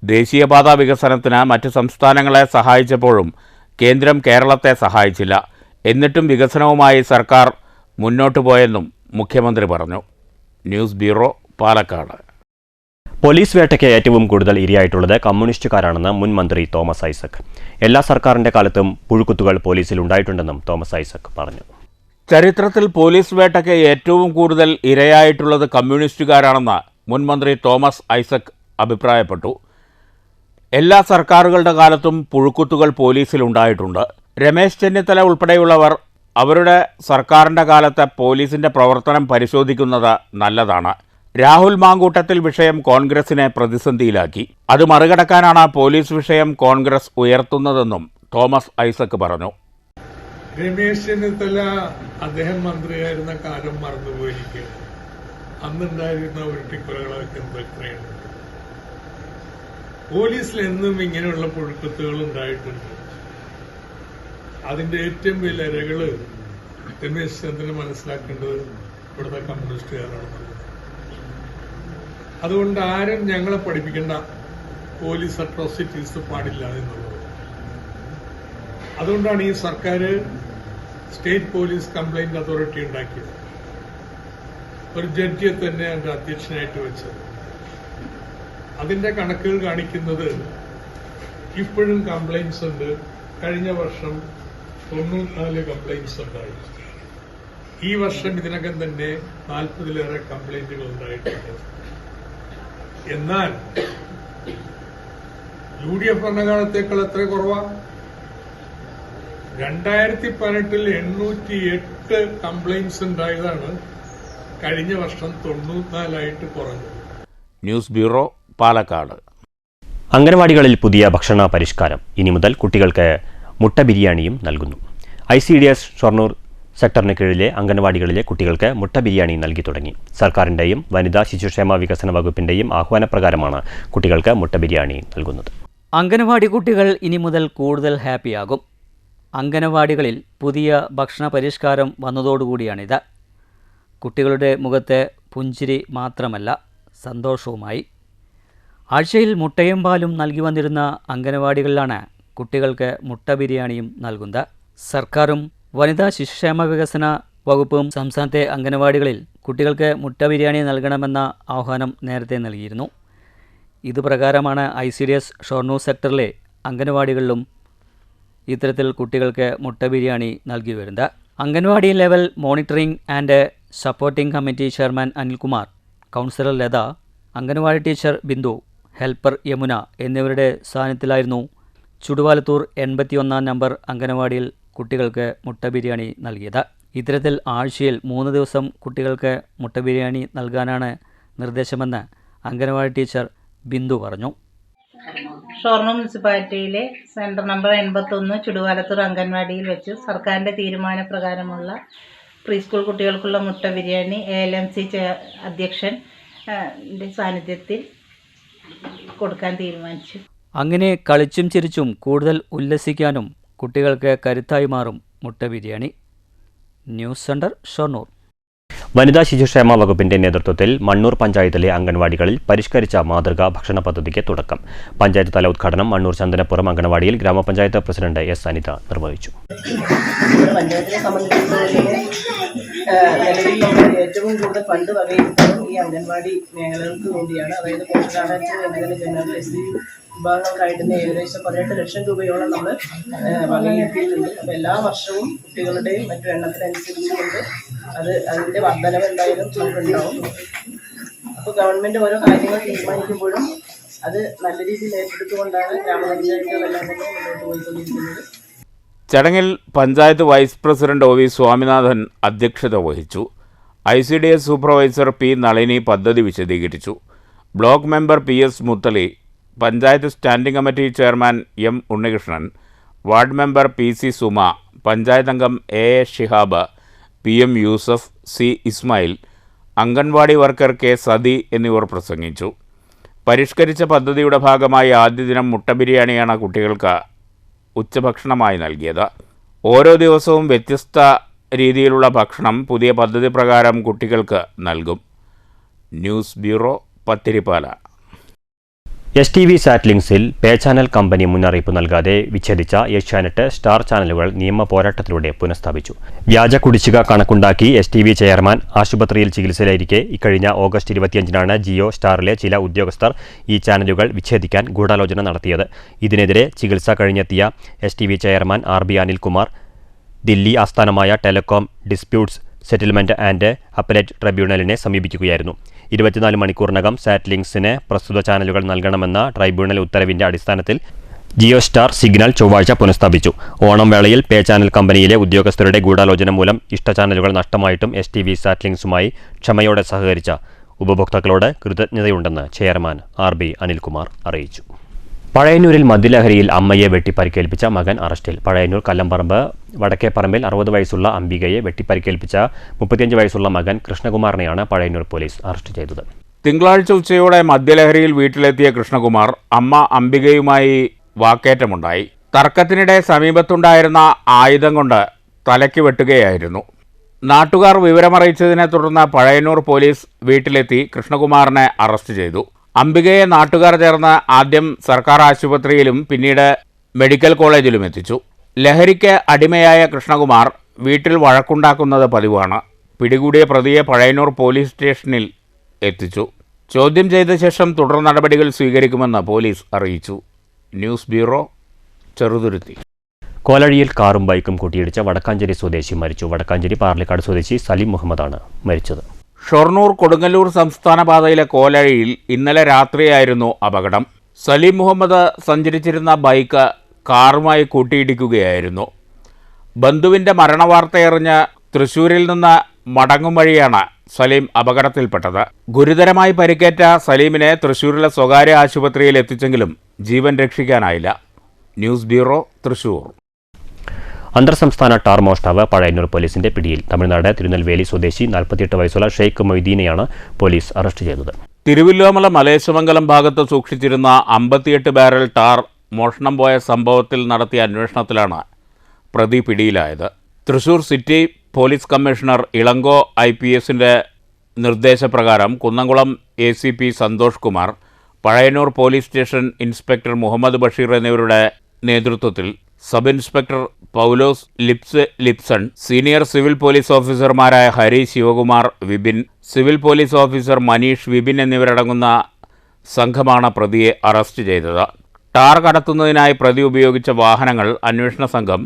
ദേശീയപാത വികസനത്തിന് മറ്റ് സംസ്ഥാനങ്ങളെ സഹായിച്ചപ്പോഴും കേന്ദ്രം കേരളത്തെ സഹായിച്ചില്ല. എന്നിട്ടും വികസനവുമായി സർക്കാർ മുന്നോട്ടു പോയെന്നും മുഖ്യമന്ത്രി പറഞ്ഞു. News bureau, Palakkad. പോലീസ് വേട്ടയ്ക്ക് ഏറ്റവും കൂടുതൽ ഇരയായിട്ടുള്ളത് കമ്മ്യൂണിസ്റ്റുകാരാണെന്ന് മുൻ മന്ത്രി തോമസ് ഐസക്. എല്ലാ സർക്കാരിന്റെ കാലത്തും പുഴുക്കുത്തുകൾ പോലീസിൽ ഉണ്ടായിട്ടുണ്ടെന്നും തോമസ് ഐസക് പറഞ്ഞു. ചരിത്രത്തിൽ പോലീസ് വേട്ടയ്ക്ക് ഏറ്റവും കൂടുതൽ ഇരയായിട്ടുള്ളത് കമ്മ്യൂണിസ്റ്റുകാരാണെന്ന് മുൻ മന്ത്രി തോമസ് ഐസക് അഭിപ്രായപ്പെട്ടു. എല്ലാ സർക്കാരുകളുടെ കാലത്തും പുഴുക്കുത്തുകൾ പോലീസിലുണ്ടായിട്ടുണ്ട്. രമേശ് ചെന്നിത്തല ഉൾപ്പെടെയുള്ളവർ അവരുടെ സർക്കാരിൻ്റെ കാലത്തെ പോലീസിൻ്റെ പ്രവർത്തനം പരിശോധിക്കുന്നത് നല്ലതാണ്. രാഹുൽ മാങ്കൂട്ടത്തിൽ വിഷയം കോൺഗ്രസിനെ പ്രതിസന്ധിയിലാക്കി. അത് മറികടക്കാനാണ് പോലീസ് വിഷയം കോൺഗ്രസ് ഉയർത്തുന്നതെന്നും തോമസ് ഐസക് പറഞ്ഞു. രമേശ് ചെന്നിത്തല അദ്ദേഹം മന്ത്രിയായിരുന്ന കാലം മറന്നുപോയിരിക്കുകയാണ്. അന്നുണ്ടായിരുന്ന ഉരുട്ടിക്കൊലകളൊക്കെ എത്രയുണ്ട്. പോലീസിൽ എന്നും ഇങ്ങനെയുള്ള പുഴുക്കുത്തുകൾ ഉണ്ടായിട്ടുണ്ട്. അതിന്റെ ഏറ്റവും വലിയ ഇരകള് രമേശ് ചെന്നിത്തല മനസ്സിലാക്കേണ്ടത് ഇവിടുത്തെ കമ്മ്യൂണിസ്റ്റുകാരാണ്. അതുകൊണ്ട് ആരും ഞങ്ങളെ പഠിപ്പിക്കേണ്ട പോലീസ് അട്രോസിറ്റീസ് പാടില്ല എന്നുള്ളത്. അതുകൊണ്ടാണ് ഈ സർക്കാർ സ്റ്റേറ്റ് പോലീസ് കംപ്ലൈന്റ് അതോറിറ്റി ഉണ്ടാക്കിയത്. ഒരു ജഡ്ജിയെ തന്നെ അതിന്റെ അധ്യക്ഷനായിട്ട് വെച്ചത്. അതിന്റെ കണക്കുകൾ കാണിക്കുന്നത് ഇപ്പോഴും കംപ്ലൈന്റ്സ് ഉണ്ട്. കഴിഞ്ഞ വർഷം 94 കംപ്ലൈന്റ്സ് ഉണ്ടായി. ഈ വർഷം ഇതിനകം തന്നെ 40-ലേറെ കംപ്ലൈന്റുകൾ ഉണ്ടായിട്ടുണ്ട്. എന്നാൽ UDF ഭരണകാലത്തേക്കാൾ എത്ര കുറവാ? 2018 808 കംപ്ലൈന്റ്സ് ഉണ്ടായതാണ്. കഴിഞ്ഞ വർഷം 94 കുറഞ്ഞു. News bureau, Palakkad. അംഗനവാടികളിൽ പുതിയ ഭക്ഷണ പരിഷ്കാരം. ഇനി മുതൽ കുട്ടികൾക്ക് മുട്ട ബിരിയാണിയും നൽകുന്നു. ICDS ഷൊർണൂർ സെക്ടറിന് കീഴിലെ അംഗനവാടികളിലെ കുട്ടികൾക്ക് മുട്ട ബിരിയാണി നൽകി തുടങ്ങി. സർക്കാരിൻ്റെയും വനിതാ ശിശുക്ഷേമ വികസന വകുപ്പിൻ്റെയും ആഹ്വാനപ്രകാരമാണ് കുട്ടികൾക്ക് മുട്ട ബിരിയാണി നൽകുന്നത്. അംഗനവാടി കുട്ടികൾ ഇനി മുതൽ കൂടുതൽ ഹാപ്പിയാകും. അംഗനവാടികളിൽ പുതിയ ഭക്ഷണ പരിഷ്കാരം വന്നതോടുകൂടിയാണിത്. കുട്ടികളുടെ മുഖത്തെ പുഞ്ചിരി മാത്രമല്ല, സന്തോഷവുമായി. ആഴ്ചയിൽ മുട്ടയും പാലും നൽകി വന്നിരുന്ന അംഗനവാടികളിലാണ് കുട്ടികൾക്ക് മുട്ട ബിരിയാണിയും നൽകുന്നത്. സർക്കാരും വനിതാ ശിശുക്ഷേമ വികസന വകുപ്പും സംസ്ഥാനത്തെ അംഗനവാടികളിൽ കുട്ടികൾക്ക് മുട്ട ബിരിയാണി നൽകണമെന്ന ആഹ്വാനം നേരത്തെ നൽകിയിരുന്നു. ഇതുപ്രകാരമാണ് ICDS ഷൊർണൂർ സെക്ടറിലെ അംഗനവാടികളിലും ഇത്തരത്തിൽ കുട്ടികൾക്ക് മുട്ട ബിരിയാണി നൽകി വരുന്നത്. Anganwadi level monitoring and supporting committee chairman Anilkumar, councillor Latha, anganwadi teacher Bindu, helper Yamuna എന്നിവരുടെ സാന്നിധ്യത്തിലായിരുന്നു ചുടുവാലത്തൂർ 81 നമ്പർ അംഗനവാടിയിൽ കുട്ടികൾക്ക് മുട്ട ബിരിയാണി നൽകിയത്. ഇത്തരത്തിൽ ആഴ്ചയിൽ 3 ദിവസം കുട്ടികൾക്ക് മുട്ട ബിരിയാണി നൽകാനാണ് നിർദ്ദേശമെന്ന് അംഗനവാടി ടീച്ചർ ബിന്ദു പറഞ്ഞു. ഷൊർണൂർ മുനിസിപ്പാലിറ്റിയിലെ സെൻറ്റർ നമ്പർ 81 ചുടുവാലത്തൂർ അംഗൻവാടിയിൽ വെച്ച് സർക്കാരിൻ്റെ തീരുമാനപ്രകാരമുള്ള പ്രീ സ്കൂൾ കുട്ടികൾക്കുള്ള മുട്ട ബിരിയാണി ALMC അധ്യക്ഷൻ സാന്നിധ്യത്തിൽ കൊടുക്കാൻ തീരുമാനിച്ചു. അങ്ങനെ കളിച്ചും ചിരിച്ചും കൂടുതൽ ഉല്ലസിക്കാനും കുട്ടികൾക്ക് കരുത്തായി മാറും മുട്ട ബിരിയാണി. News centre, Shoranur. വനിതാ ശിശുക്ഷേമ വകുപ്പിന്റെ നേതൃത്വത്തിൽ മണ്ണൂർ പഞ്ചായത്തിലെ അംഗൻവാടികളിൽ പരിഷ്കരിച്ച മാതൃകാ ഭക്ഷണ പദ്ധതിക്ക് തുടക്കം. പഞ്ചായത്ത് തല ഉദ്ഘാടനം മണ്ണൂർ ചന്ദനപ്പുറം അംഗൻവാടിയിൽ ഗ്രാമപഞ്ചായത്ത് പ്രസിഡന്റ് S. അനിത നിർവഹിച്ചു. പഞ്ചായത്തിനെ സംബന്ധിച്ചിടത്തോളം നിലവിൽ നമ്മൾ ഏറ്റവും കൂടുതൽ ഫണ്ട് വകയിരുത്തുന്നതും ഈ അംഗൻവാടി മേഖലകൾക്ക് വേണ്ടിയാണ്. അതായത് പോഷകാഹാരത്തിന് വേണ്ടി തന്നെ ജനറൽ SC വിഭാഗങ്ങൾക്കായിട്ട് തന്നെ ഏകദേശം 18 ലക്ഷം രൂപയോളം നമ്മൾ വകയിരുത്തിയിട്ടുണ്ട്. അപ്പോൾ എല്ലാ വർഷവും കുട്ടികളുടെയും മറ്റു എണ്ണത്തിനനുസരിച്ചുകൊണ്ട് അതിൻ്റെ വർധനവ് എന്തായാലും നമുക്കുണ്ടാവും. അപ്പോൾ ഗവൺമെൻറ് ഓരോ കാര്യങ്ങൾ തീരുമാനിക്കുമ്പോഴും അത് നല്ല രീതിയിൽ ഏറ്റെടുത്തുകൊണ്ടാണ് ഗ്രാമപഞ്ചായത്തുകളെല്ലാം തന്നെ മുന്നോട്ട് പോയിക്കൊണ്ടിരിക്കുന്നത്. ചടങ്ങിൽ panchayat vice president OV Swaminathan അധ്യക്ഷത വഹിച്ചു. ICDS supervisor P. നളിനി പദ്ധതി വിശദീകരിച്ചു. Block member PS. Muthali, panchayat standing committee chairman M Unnikrishnan, ward member PC Suma, panchayat അംഗം A Shihab, PM Yusuf, C Ismail, anganwadi worker K Sathi എന്നിവർ പ്രസംഗിച്ചു. പരിഷ്കരിച്ച പദ്ധതിയുടെ ഭാഗമായി ആദ്യ ദിനം മുട്ട ബിരിയാണിയാണ് കുട്ടികൾക്ക് ഉച്ചഭക്ഷണമായി നൽകിയത്. ഓരോ ദിവസവും വ്യത്യസ്ത രീതിയിലുള്ള ഭക്ഷണം പുതിയ പദ്ധതി പ്രകാരം കുട്ടികൾക്ക് നൽകും. News bureau, Pathiripala. STV സാറ്റ്ലിങ്സിൽ പേ ചാനൽ കമ്പനി മുന്നറിയിപ്പ് നൽകാതെ വിച്ഛേദിച്ച ഏഷ്യാനെറ്റ്, സ്റ്റാർ ചാനലുകൾ നിയമ പോരാട്ടത്തിലൂടെ പുനഃസ്ഥാപിച്ചു. വ്യാജ കുടിശ്ശിക കണക്കുണ്ടാക്കി STV ചെയർമാൻ ആശുപത്രിയിൽ ചികിത്സയിലിരിക്കെ ഇക്കഴിഞ്ഞ ഓഗസ്റ്റ് 25-നാണ് ജിയോ സ്റ്റാറിലെ ചില ഉദ്യോഗസ്ഥർ ഈ ചാനലുകൾ വിച്ഛേദിക്കാൻ ഗൂഢാലോചന നടത്തിയത്. ഇതിനെതിരെ ചികിത്സ കഴിഞ്ഞെത്തിയ STV chairman RB Anilkumar Delhi ആസ്ഥാനമായ telecom disputes settlement and appellate ട്രൈബ്യൂണലിനെ സമീപിക്കുകയായിരുന്നു. 24 മണിക്കൂറിനകം സാറ്റ്ലിങ്സിന് പ്രസ്തുത ചാനലുകൾ നൽകണമെന്ന ട്രൈബ്യൂണൽ ഉത്തരവിന്റെ അടിസ്ഥാനത്തിൽ ജിയോ സ്റ്റാർ സിഗ്നൽ ചൊവ്വാഴ്ച പുനഃസ്ഥാപിച്ചു. ഓണം വേളയിൽ പേ ചാനൽ കമ്പനിയിലെ ഉദ്യോഗസ്ഥരുടെ ഗൂഢാലോചന മൂലം ഇഷ്ടചാനലുകൾ നഷ്ടമായിട്ടും STV സാറ്റ്ലിങ്സുമായി ക്ഷമയോടെ സഹകരിച്ച ഉപഭോക്താക്കളോട് കൃതജ്ഞതയുണ്ടെന്ന് ചെയർമാൻ RB അനിൽകുമാർ അറിയിച്ചു. പഴയന്നൂരിൽ മദ്യലഹരിയിൽ അമ്മയെ വെട്ടിപ്പരിക്കേൽപ്പിച്ച മകൻ അറസ്റ്റിൽ. പഴയന്നൂർ കല്ലമ്പറമ്പ് വടക്കേപ്പറമ്പിൽ 60 വയസ്സുള്ള അംബികയെ വെട്ടിപ്പരിക്കേൽപ്പിച്ച 35 വയസ്സുള്ള മകൻ കൃഷ്ണകുമാറിനെയാണ് പഴയന്നൂർ പോലീസ് അറസ്റ്റ് ചെയ്തത്. തിങ്കളാഴ്ച ഉച്ചയോടെ മദ്യലഹരിയിൽ വീട്ടിലെത്തിയ കൃഷ്ണകുമാർ അമ്മ അംബികയുമായി വാക്കേറ്റമുണ്ടായി. തർക്കത്തിനിടെ സമീപത്തുണ്ടായിരുന്ന ആയുധം കൊണ്ട് തലയ്ക്ക് വെട്ടുകയായിരുന്നു. നാട്ടുകാർ വിവരമറിയിച്ചതിനെ തുടർന്ന് പഴയന്നൂർ പോലീസ് വീട്ടിലെത്തി കൃഷ്ണകുമാറിനെ അറസ്റ്റ് ചെയ്തു. അംബികയെ നാട്ടുകാർ ചേർന്ന് ആദ്യം സർക്കാർ ആശുപത്രിയിലും പിന്നീട് മെഡിക്കൽ കോളേജിലും എത്തിച്ചു. ലഹരിക്ക് അടിമയായ കൃഷ്ണകുമാർ വീട്ടിൽ വഴക്കുണ്ടാക്കുന്നത് പതിവാണ്. പിടികൂടിയ പ്രതിയെ പഴയന്നൂർ പോലീസ് സ്റ്റേഷനിൽ എത്തിച്ചു. ചോദ്യം ചെയ്ത ശേഷം തുടർ നടപടികൾ സ്വീകരിക്കുമെന്ന് പോലീസ് അറിയിച്ചു. News bureau, Cheruthuruthy. കോലഴിയിൽ കാറും ബൈക്കും കൂട്ടിയിടിച്ച വടക്കാഞ്ചേരി സ്വദേശി മരിച്ചു. വടക്കാഞ്ചേരി പാർലിക്കാട് സ്വദേശി സലീം മുഹമ്മദാണ് മരിച്ചത്. ഷൊർണൂർ കൊടുങ്ങല്ലൂർ സംസ്ഥാന പാതയിലെ കോലഴിയിൽ ഇന്നലെ രാത്രിയായിരുന്നു അപകടം. സലീം മുഹമ്മദ് സഞ്ചരിച്ചിരുന്ന ബൈക്ക് കാറുമായി കൂട്ടിയിടിക്കുകയായിരുന്നു. ബന്ധുവിൻ്റെ മരണവാർത്തയറിഞ്ഞ് തൃശൂരിൽ നിന്ന് മടങ്ങും വഴിയാണ് സലീം അപകടത്തിൽപ്പെട്ടത്. ഗുരുതരമായി പരിക്കേറ്റ സലീമിനെ തൃശൂരിലെ സ്വകാര്യ ആശുപത്രിയിൽ എത്തിച്ചെങ്കിലും ജീവൻ രക്ഷിക്കാനായില്ല. News bureau, Thrissur. അന്തർ സംസ്ഥാന ടാർ മോഷ്ടാവ് പഴയന്നൂർ പോലീസിന്റെ പിടിയിൽ. തമിഴ്നാട് തിരുനെൽവേലി സ്വദേശി 48 വയസ്സുള്ള ഷെയ്ഖ് മൊയ്തീനെയാണ് പോലീസ് അറസ്റ്റ് ചെയ്തത്. തിരുവല്ലോമല മലേശമംഗലം ഭാഗത്ത് സൂക്ഷിച്ചിരുന്ന 58 ബാരൽ ടാർ മോഷണം പോയ സംഭവത്തിൽ നടത്തിയ അന്വേഷണത്തിലാണ് പ്രതി പിടിയിലായത്. Thrissur city police commissioner Ilango IPSന്റെ നിർദ്ദേശപ്രകാരം Kunnamkulam ACP Santhosh Kumar, Pazhayannur police station inspector Muhammad Basheer എന്നിവരുടെ നേതൃത്വത്തിൽ sub inspector Paulose Lipson, senior civil police ഓഫീസർമാരായ Hari, Sivakumar, Vipin, civil police officer Maneesh, Vipin എന്നിവരടങ്ങുന്ന സംഘമാണ് പ്രതിയെ അറസ്റ്റ് ചെയ്തത്. ടാർ കടത്തുന്നതിനായി പ്രതി ഉപയോഗിച്ച വാഹനങ്ങൾ അന്വേഷണ സംഘം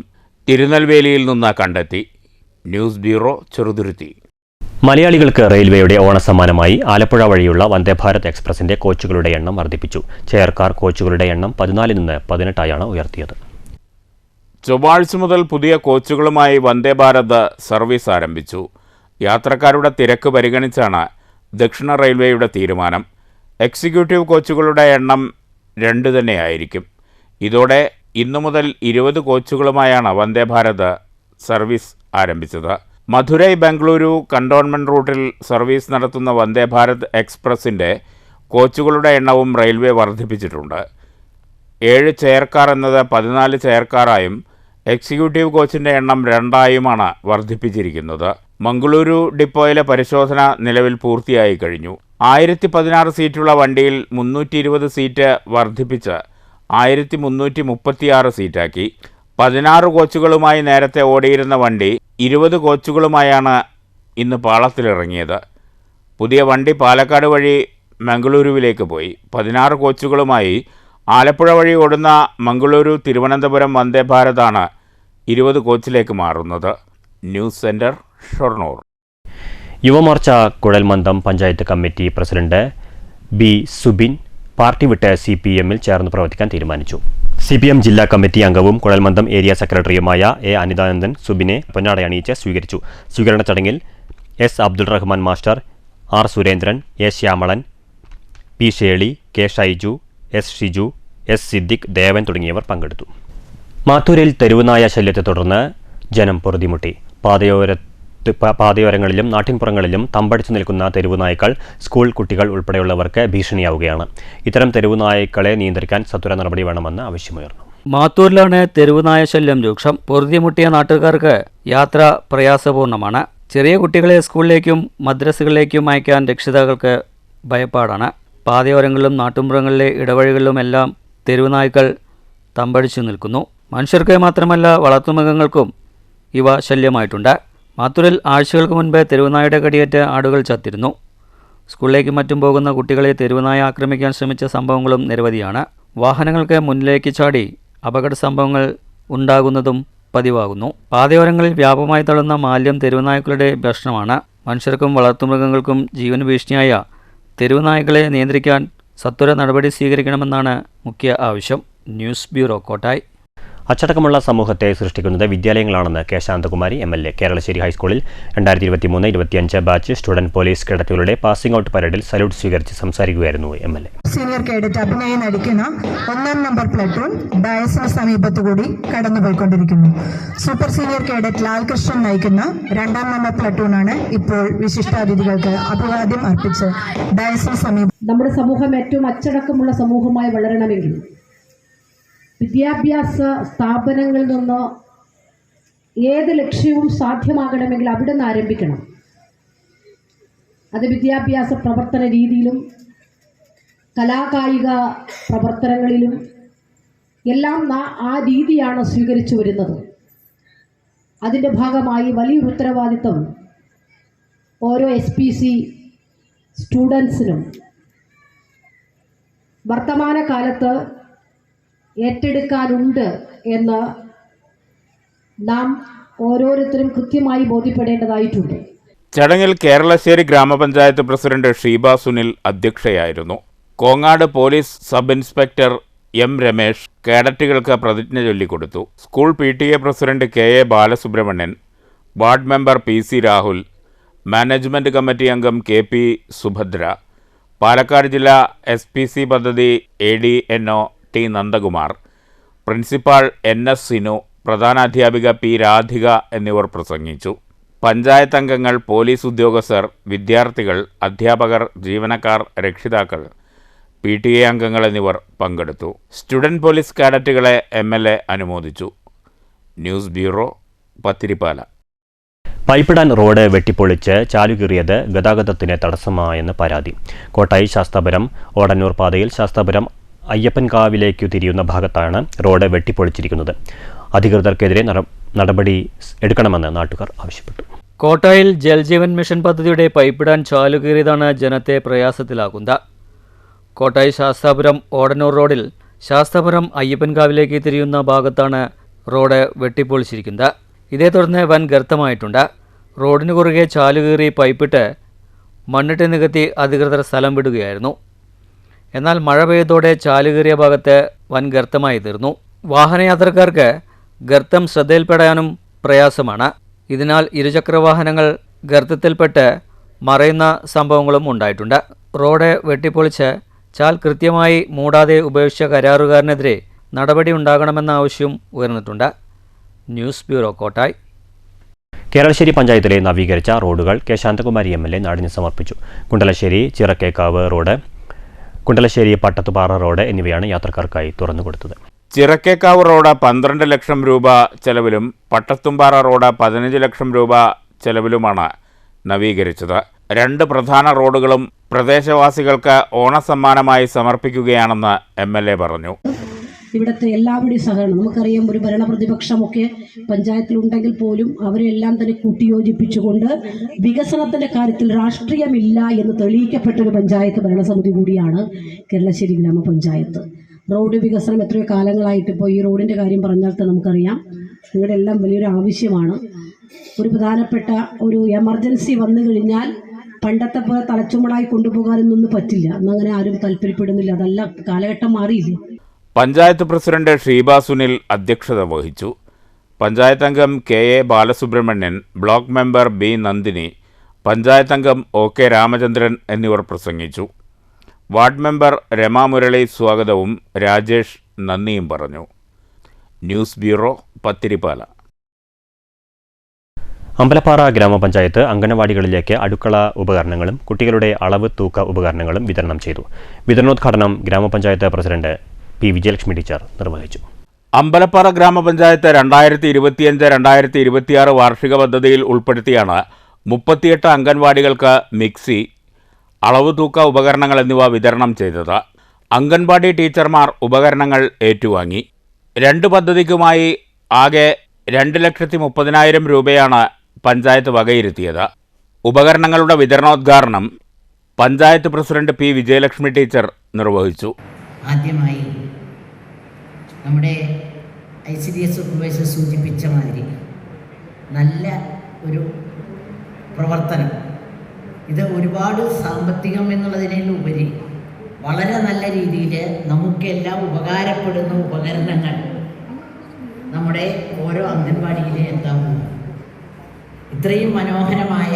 തിരുനെൽവേലിയിൽ നിന്ന് കണ്ടെത്തി. News bureau, Cheruthuruthy. മലയാളികൾക്ക് റെയിൽവേയുടെ ഓണസമ്മാനമായി ആലപ്പുഴ വഴിയുള്ള വന്ദേഭാരത് എക്സ്പ്രസിന്റെ കോച്ചുകളുടെ എണ്ണം വർദ്ധിപ്പിച്ചു. ചെയർകാർ കോച്ചുകളുടെ എണ്ണം 14 നിന്ന് 18 ഉയർത്തിയത്. ചൊവ്വാഴ്ച മുതൽ പുതിയ കോച്ചുകളുമായി വന്ദേഭാരത് സർവീസ് ആരംഭിച്ചു. യാത്രക്കാരുടെ തിരക്ക് പരിഗണിച്ചാണ് ദക്ഷിണ റെയിൽവേയുടെ തീരുമാനം. എക്സിക്യൂട്ടീവ് കോച്ചുകളുടെ എണ്ണം 2 തന്നെയായിരിക്കും. ഇതോടെ ഇന്നു മുതൽ 20 കോച്ചുകളുമായാണ് വന്ദേഭാരത് സർവീസ് ആരംഭിച്ചത്. മധുരൈ ബംഗളൂരു കണ്ടോൺമെൻറ് റൂട്ടിൽ സർവീസ് നടത്തുന്ന വന്ദേഭാരത് എക്സ്പ്രസിൻ്റെ കോച്ചുകളുടെ എണ്ണവും റെയിൽവേ വർദ്ധിപ്പിച്ചിട്ടുണ്ട്. 7 ചെയർക്കാർ എന്നത് 14 ചെയർക്കാരായും എക്സിക്യൂട്ടീവ് കോച്ചിൻ്റെ എണ്ണം 2ആയുമാണ് വർദ്ധിപ്പിച്ചിരിക്കുന്നത്. മംഗളൂരു ഡിപ്പോയിലെ പരിശോധന നിലവിൽ പൂർത്തിയായി കഴിഞ്ഞു. 1016 സീറ്റുള്ള വണ്ടിയിൽ 320 സീറ്റ് വർദ്ധിപ്പിച്ച് 1336 സീറ്റാക്കി. 16 കോച്ചുകളുമായി നേരത്തെ ഓടിയിരുന്ന വണ്ടി 20 കോച്ചുകളുമായാണ് ഇന്ന് പാളത്തിലിറങ്ങിയത്. പുതിയ വണ്ടി പാലക്കാട് വഴി മംഗളൂരുവിലേക്ക് പോയി. 16 കോച്ചുകളുമായി ആലപ്പുഴ വഴി ഓടുന്ന മംഗളൂരു തിരുവനന്തപുരം വന്ദേഭാരതാണ് 20 കോച്ചിലേക്ക് മാറുന്നത്. News centre, Shoranur. യുവമോർച്ച കുഴൽമന്ദം panchayat committee president B Subin party വിട്ട് CPMൽ ചേർന്ന് പ്രവർത്തിക്കാൻ തീരുമാനിച്ചു. CPM ജില്ലാ കമ്മിറ്റി അംഗവും കുഴൽമന്ദം ഏരിയ സെക്രട്ടറിയുമായ A അനിതാനന്ദൻ സുബിനെ പൊന്നാടയണിയിച്ച് സ്വീകരിച്ചു. സ്വീകരണ ചടങ്ങിൽ S Abdul Rahman master, R Surendran, A Shyamalan, P Sheli, K Shaiju, S Shiju, S Siddique, Devan തുടങ്ങിയവർ പങ്കെടുത്തു. മാത്തൂരിൽ തെരുവുനായ ശല്യത്തെ തുടർന്ന് ജനം പൊറുതിമുട്ടി. പാതയോരങ്ങളിലും നാട്ടിൻപുറങ്ങളിലും തമ്പടിച്ചു നിൽക്കുന്ന തെരുവുനായ്ക്കൾ സ്കൂൾ കുട്ടികൾ ഉൾപ്പെടെയുള്ളവർക്ക് ഭീഷണിയാവുകയാണ്. ഇത്തരം തെരുവുനായ്ക്കളെ നിയന്ത്രിക്കാൻ സത്വര നടപടി വേണമെന്ന് ആവശ്യമുയർന്നു. മാത്തൂരിലാണ് തെരുവുനായ ശല്യം രൂക്ഷം. പൊറുതിമുട്ടിയ നാട്ടുകാർക്ക് യാത്ര പ്രയാസപൂർണ്ണമാണ്. ചെറിയ കുട്ടികളെ സ്കൂളിലേക്കും മദ്രസകളിലേക്കും അയക്കാൻ രക്ഷിതാക്കൾക്ക് ഭയപ്പാടാണ്. പാതയോരങ്ങളിലും നാട്ടുമ്പുറങ്ങളിലെ ഇടവഴികളിലുമെല്ലാം തെരുവുനായ്ക്കൾ തമ്പടിച്ചു നിൽക്കുന്നു. മനുഷ്യർക്ക് മാത്രമല്ല വളർത്തുമൃഗങ്ങൾക്കും ഇവ ശല്യമായിട്ടുണ്ട്. മാത്തൂരിൽ ആഴ്ചകൾക്ക് മുൻപ് തെരുവുനായയുടെ കടിയേറ്റ് ആടുകൾ ചത്തിരുന്നു. സ്കൂളിലേക്കും മറ്റും പോകുന്ന കുട്ടികളെ തെരുവുനായ ആക്രമിക്കാൻ ശ്രമിച്ച സംഭവങ്ങളും നിരവധിയാണ്. വാഹനങ്ങൾക്ക് മുന്നിലേക്ക് ചാടി അപകട സംഭവങ്ങൾ ഉണ്ടാകുന്നതും പതിവാകുന്നു. പാതയോരങ്ങളിൽ വ്യാപകമായി തള്ളുന്ന മാലിന്യം തെരുവുനായ്ക്കളുടെ ഭക്ഷണമാണ്. മനുഷ്യർക്കും വളർത്തുമൃഗങ്ങൾക്കും ജീവന് ഭീഷണിയായ തെരുവുനായ്ക്കളെ നിയന്ത്രിക്കാൻ സത്വര നടപടി സ്വീകരിക്കണമെന്നാണ് മുഖ്യ ആവശ്യം. News bureau, Kottayi. അച്ചടക്കമുള്ള സമൂഹത്തെ സൃഷ്ടിക്കുന്നത് വിദ്യാലയങ്ങളാണെന്ന് കെ ശാന്തകുമാരി MLA. കേരളശ്ശേരി ഹൈസ്കൂളിൽ 2023-25 ബാച്ച് സ്റ്റുഡന്റ് പോലീസ് കേഡറ്റുകളുടെ പാസിംഗ് ഔട്ട് പരേഡിൽ സല്യൂട്ട് സ്വീകരിച്ച് സംസാരിക്കുകയായിരുന്നു MLA. സീനിയർ കേഡറ്റ് അഭിനയം നടിക്കുന്ന 1-ാം നമ്പർ പ്ലട്ടൂൺ ഡയസിന് സമീപത്തുകൂടി കടന്നുപോയിക്കൊണ്ടിരിക്കുന്നു. സൂപ്പർ സീനിയർ കേഡറ്റ് ലാൽകൃഷ്ണൻ നയിക്കുന്ന 2-ാം നമ്പർ പ്ലട്ടൂണാണ് ഇപ്പോൾ വിശിഷ്ടാതിഥികൾക്ക് അഭിവാദ്യം അർപ്പിച്ച് ഡയസിന് സമീപം. നമ്മുടെ സമൂഹം ഏറ്റവും അച്ചടക്കമുള്ള സമൂഹമായി വളരണമെങ്കിൽ വിദ്യാഭ്യാസ സ്ഥാപനങ്ങളിൽ നിന്ന് ഏത് ലക്ഷ്യവും സാധ്യമാകണമെങ്കിൽ അവിടെ നിന്ന് ആരംഭിക്കണം. അത് വിദ്യാഭ്യാസ പ്രവർത്തന രീതിയിലും കലാകായിക പ്രവർത്തനങ്ങളിലും എല്ലാം ആ രീതിയാണ് സ്വീകരിച്ചു വരുന്നത്. അതിൻ്റെ ഭാഗമായി വലിയൊരു ഉത്തരവാദിത്വം ഓരോ SPC സ്റ്റുഡൻസിനും വർത്തമാന കാലത്ത് ഏറ്റെടുക്കാനുണ്ട് എന്ന് നാം ഓരോരുത്തരും കൃത്യമായി ബോധ്യപ്പെടേണ്ടതായിട്ടുണ്ട്. ചടങ്ങിൽ കേരളശ്ശേരി ഗ്രാമപഞ്ചായത്ത് പ്രസിഡന്റ് ഷീബ സുനിൽ അധ്യക്ഷയായിരുന്നു. Kongad police sub inspector M Ramesh കേഡറ്റുകൾക്ക് പ്രതിജ്ഞ ചൊല്ലിക്കൊടുത്തു. School PTA president KA Balasubramanian, ward member PC Rahul, management committee അംഗം KP സുഭദ്ര, പാലക്കാട് ജില്ലാ SPC പദ്ധതി ADNO T Nandakumar, principal NS Sinu, പ്രധാനാധ്യാപിക P രാധിക എന്നിവർ പ്രസംഗിച്ചു. പഞ്ചായത്ത് അംഗങ്ങൾ, പോലീസ് ഉദ്യോഗസ്ഥർ, വിദ്യാർത്ഥികൾ, അധ്യാപകർ, ജീവനക്കാർ, രക്ഷിതാക്കൾ, PTA അംഗങ്ങൾ എന്നിവർ പങ്കെടുത്തു. സ്റ്റുഡന്റ് പോലീസ് കാഡറ്റുകളെ MLA അനുമോദിച്ചു. News bureau, Pathirippala. പൈപ്പിടാൻ റോഡ് വെട്ടിപ്പൊളിച്ച് ചാലുകീറിയത് ഗതാഗതത്തിന് തടസ്സമായെന്ന് പരാതി. കോട്ടായി ശാസ്താപുരം ഓടന്നൂർ പാതയിൽ ശാസ്താപുരം അയ്യപ്പൻകാവിലേക്കു തിരിയുന്ന ഭാഗത്താണ് റോഡ് വെട്ടിപ്പൊളിച്ചിരിക്കുന്നത്. അധികൃതർക്കെതിരെ നടപടി എടുക്കണമെന്ന് നാട്ടുകാർ ആവശ്യപ്പെട്ടു. കോട്ടായിൽ ജൽജീവൻ മിഷൻ പദ്ധതിയുടെ പൈപ്പിടാൻ ചാലുകീറിയതാണ് ജനത്തെ പ്രയാസത്തിലാക്കുന്നത്. കോട്ടായി ശാസ്താപുരം ഓടന്നൂർ റോഡിൽ ശാസ്താപുരം അയ്യപ്പൻകാവിലേക്ക് തിരിയുന്ന ഭാഗത്താണ് റോഡ് വെട്ടിപ്പൊളിച്ചിരിക്കുന്നത്. ഇതേ തുടർന്ന് വൻ ഗർത്തമായിട്ടുണ്ട്. റോഡിന് കുറുകെ ചാലുകീറി പൈപ്പിട്ട് മണ്ണിട്ട് നികത്തി അധികൃതർ സ്ഥലം വിടുകയായിരുന്നു. എന്നാൽ മഴ പെയ്തോടെ ചാലുകീറിയ ഭാഗത്ത് വൻ ഗർത്തമായി തീർന്നു. വാഹനയാത്രക്കാർക്ക് ഗർത്തം ശ്രദ്ധയിൽപ്പെടാനും പ്രയാസമാണ്. ഇതിനാൽ ഇരുചക്രവാഹനങ്ങൾ ഗർത്തത്തിൽപ്പെട്ട് മറയുന്ന സംഭവങ്ങളും ഉണ്ടായിട്ടുണ്ട്. റോഡ് വെട്ടിപ്പൊളിച്ച് ചാൽ കൃത്യമായി മൂടാതെ ഉപേക്ഷിച്ച കരാറുകാരനെതിരെ നടപടി ഉണ്ടാകണമെന്ന ആവശ്യം ഉയർന്നിട്ടുണ്ട്. News bureau, Kottayi. കേരളശ്ശേരി പഞ്ചായത്തിലെ നവീകരിച്ച റോഡുകൾ കെ ശാന്തകുമാരി MLA നാടിന് സമർപ്പിച്ചു. കുണ്ടലശ്ശേരി ചിറക്കേക്കാവ് റോഡ്, കുണ്ടലശ്ശേരി പട്ടത്തുപാറ റോഡ് എന്നിവയാണ് യാത്രക്കാർക്കായി തുറന്നുകൊടുത്തത്. ചിറക്കേക്കാവ് റോഡ് 12 ലക്ഷം രൂപ ചെലവിലും പട്ടത്തുംപാറ റോഡ് 15 ലക്ഷം രൂപ ചെലവിലുമാണ് നവീകരിച്ചത്. 2 പ്രധാന റോഡുകളും പ്രദേശവാസികൾക്ക് ഓണസമ്മാനമായി സമർപ്പിക്കുകയാണെന്ന് MLA പറഞ്ഞു. ഇവിടുത്തെ എല്ലാവരുടെയും സഹകരണം നമുക്കറിയാം. ഒരു ഭരണപ്രതിപക്ഷമൊക്കെ പഞ്ചായത്തിലുണ്ടെങ്കിൽ പോലും അവരെല്ലാം തന്നെ കൂട്ടിയോജിപ്പിച്ചുകൊണ്ട് വികസനത്തിൻ്റെ കാര്യത്തിൽ രാഷ്ട്രീയമില്ല എന്ന് തെളിയിക്കപ്പെട്ടൊരു പഞ്ചായത്ത് ഭരണസമിതി കൂടിയാണ് കേരളശ്ശേരി ഗ്രാമപഞ്ചായത്ത്. റോഡ് വികസനം എത്രയോ കാലങ്ങളായിട്ട് ഇപ്പോൾ ഈ റോഡിൻ്റെ കാര്യം പറഞ്ഞാൽ നമുക്കറിയാം. നിങ്ങളുടെ എല്ലാം വലിയൊരു ആവശ്യമാണ്. ഒരു പ്രധാനപ്പെട്ട ഒരു എമർജൻസി വന്നു കഴിഞ്ഞാൽ പണ്ടത്തെ പോലെ തലച്ചുമടായി കൊണ്ടുപോകാനൊന്നും പറ്റില്ല. എന്നങ്ങനെ ആരും താല്പര്യപ്പെടുന്നില്ല. അതല്ല, കാലഘട്ടം മാറിയില്ലേ. പഞ്ചായത്ത് പ്രസിഡന്റ് ഷീബ സുനിൽ അധ്യക്ഷത വഹിച്ചു. പഞ്ചായത്ത് അംഗം KA Balasubramanian, block member B Nandini, panchayat അംഗം OK രാമചന്ദ്രൻ എന്നിവർ പ്രസംഗിച്ചു. വാർഡ് മെമ്പർ രമാ മുരളി സ്വാഗതവും രാജേഷ് നന്ദിയും പറഞ്ഞു. News bureau, Pathiripala. അമ്പലപ്പാറ ഗ്രാമപഞ്ചായത്ത് അംഗനവാടികളിലേക്ക് അടുക്കള ഉപകരണങ്ങളും കുട്ടികളുടെ അളവ് തൂക്ക ഉപകരണങ്ങളും വിതരണം ചെയ്തു. വിതരണോദ്ഘാടനം ഗ്രാമപഞ്ചായത്ത് പ്രസിഡന്റ് പി വിജയലക്ഷ്മി ടീച്ചർ നിർവഹിച്ചു. അമ്പലപ്പാറ ഗ്രാമപഞ്ചായത്ത് 2025-2026 വാർഷിക പദ്ധതിയിൽ ഉൾപ്പെടുത്തിയാണ് 38 അംഗൻവാടികൾക്ക് മിക്സി, അളവ് തൂക്ക ഉപകരണങ്ങൾ എന്നിവ വിതരണം ചെയ്തത്. അംഗൻവാടി ടീച്ചർമാർ ഉപകരണങ്ങൾ ഏറ്റുവാങ്ങി. 2 പദ്ധതിക്കുമായി ആകെ 2,30,000 രൂപയാണ് പഞ്ചായത്ത് വകയിരുത്തിയത്. ഉപകരണങ്ങളുടെ വിതരണോദ്ഘാടനം panchayat president P Vijayalakshmi teacher നിർവഹിച്ചു. ആദ്യമായി നമ്മുടെ ICDS സൂപ്പർവൈസർ സൂചിപ്പിച്ച മാതിരി നല്ല ഒരു പ്രവർത്തനം, ഇത് ഒരുപാട് സാമ്പത്തികം എന്നുള്ളതിനുപരി വളരെ നല്ല രീതിയിൽ നമുക്കെല്ലാം ഉപകാരപ്പെടുന്ന ഉപകരണങ്ങൾ നമ്മുടെ ഓരോ അംഗൻവാടിയിലെ എന്താവും. ഇത്രയും മനോഹരമായ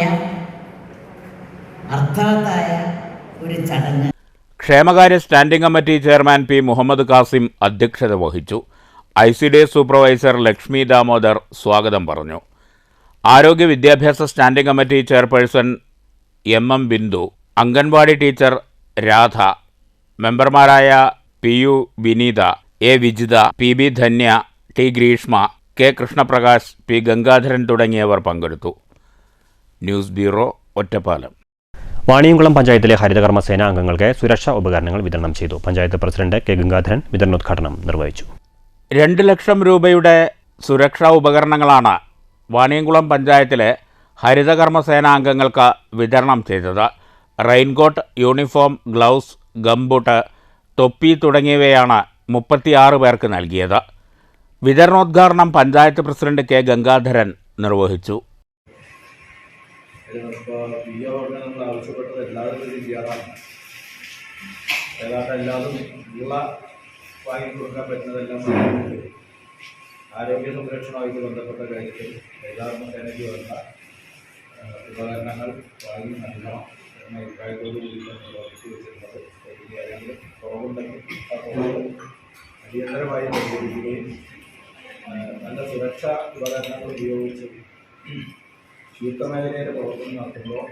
അർത്ഥവത്തായ ഒരു ചടങ്ങ് ക്ഷേമകാര്യ standing committee chairman P Muhammad Kasim അധ്യക്ഷത വഹിച്ചു. ICDS സൂപ്പർവൈസർ ലക്ഷ്മി ദാമോദർ സ്വാഗതം പറഞ്ഞു. ആരോഗ്യ വിദ്യാഭ്യാസ standing committee chairperson MM Bindu, anganwadi teacher Radha, മെമ്പർമാരായ PU Vineetha, A Vijitha, PB Dhanya, T Greeshma, K Krishnaprakash, P Gangadharan തുടങ്ങിയവർ പങ്കെടുത്തു. News bureau, Ottapalam. വാണിയംകുളം പഞ്ചായത്തിലെ ഹരിതകർമ്മസേന അംഗങ്ങൾക്ക് സുരക്ഷാ ഉപകരണങ്ങൾ വിതരണം ചെയ്തു. പഞ്ചായത്ത് പ്രസിഡന്റ് K ഗംഗാധരൻ വിതരണോദ്ഘാടനം നിർവഹിച്ചു. 2 ലക്ഷം രൂപയുടെ സുരക്ഷാ ഉപകരണങ്ങളാണ് വാണിയംകുളം പഞ്ചായത്തിലെ ഹരിതകർമ്മസേന അംഗങ്ങൾക്ക് വിതരണം ചെയ്തത്. റെയിൻകോട്ട്, യൂണിഫോം, ഗ്ലൗസ്, ഗംബൂട്ട്, തൊപ്പി തുടങ്ങിയവയാണ് 36 പേർക്ക് നൽകിയത്. വിതരണോദ്ഘാടനം പഞ്ചായത്ത് പ്രസിഡന്റ് K ഗംഗാധരൻ നിർവഹിച്ചു. ആവശ്യപ്പെട്ടത് എല്ലാവരും ചെയ്യാറാണ്. എല്ലാതും വാങ്ങി കൊടുക്കാൻ പറ്റുന്നതെല്ലാം ആരോഗ്യ സംരക്ഷണവുമായിട്ട് ബന്ധപ്പെട്ട കാര്യത്തിൽ ഹരിതകർമ്മസേനയ്ക്ക് വേണ്ട ഉപകരണങ്ങൾ വാങ്ങി നൽകണം എന്ന അഭിപ്രായത്തോടു കൂടിയാണ് പ്രവർത്തിച്ചു വെച്ചിരുന്നത്. ഏതെങ്കിലും കുറവുണ്ടെങ്കിൽ ആ കുറവ് അടിയന്തരമായി പരിഹരിക്കുകയും നല്ല സുരക്ഷാ ഉപകരണങ്ങൾ ഉപയോഗിച്ച് ശുദ്ധമേഖലയുടെ പ്രവർത്തനം നടത്തുമ്പോൾ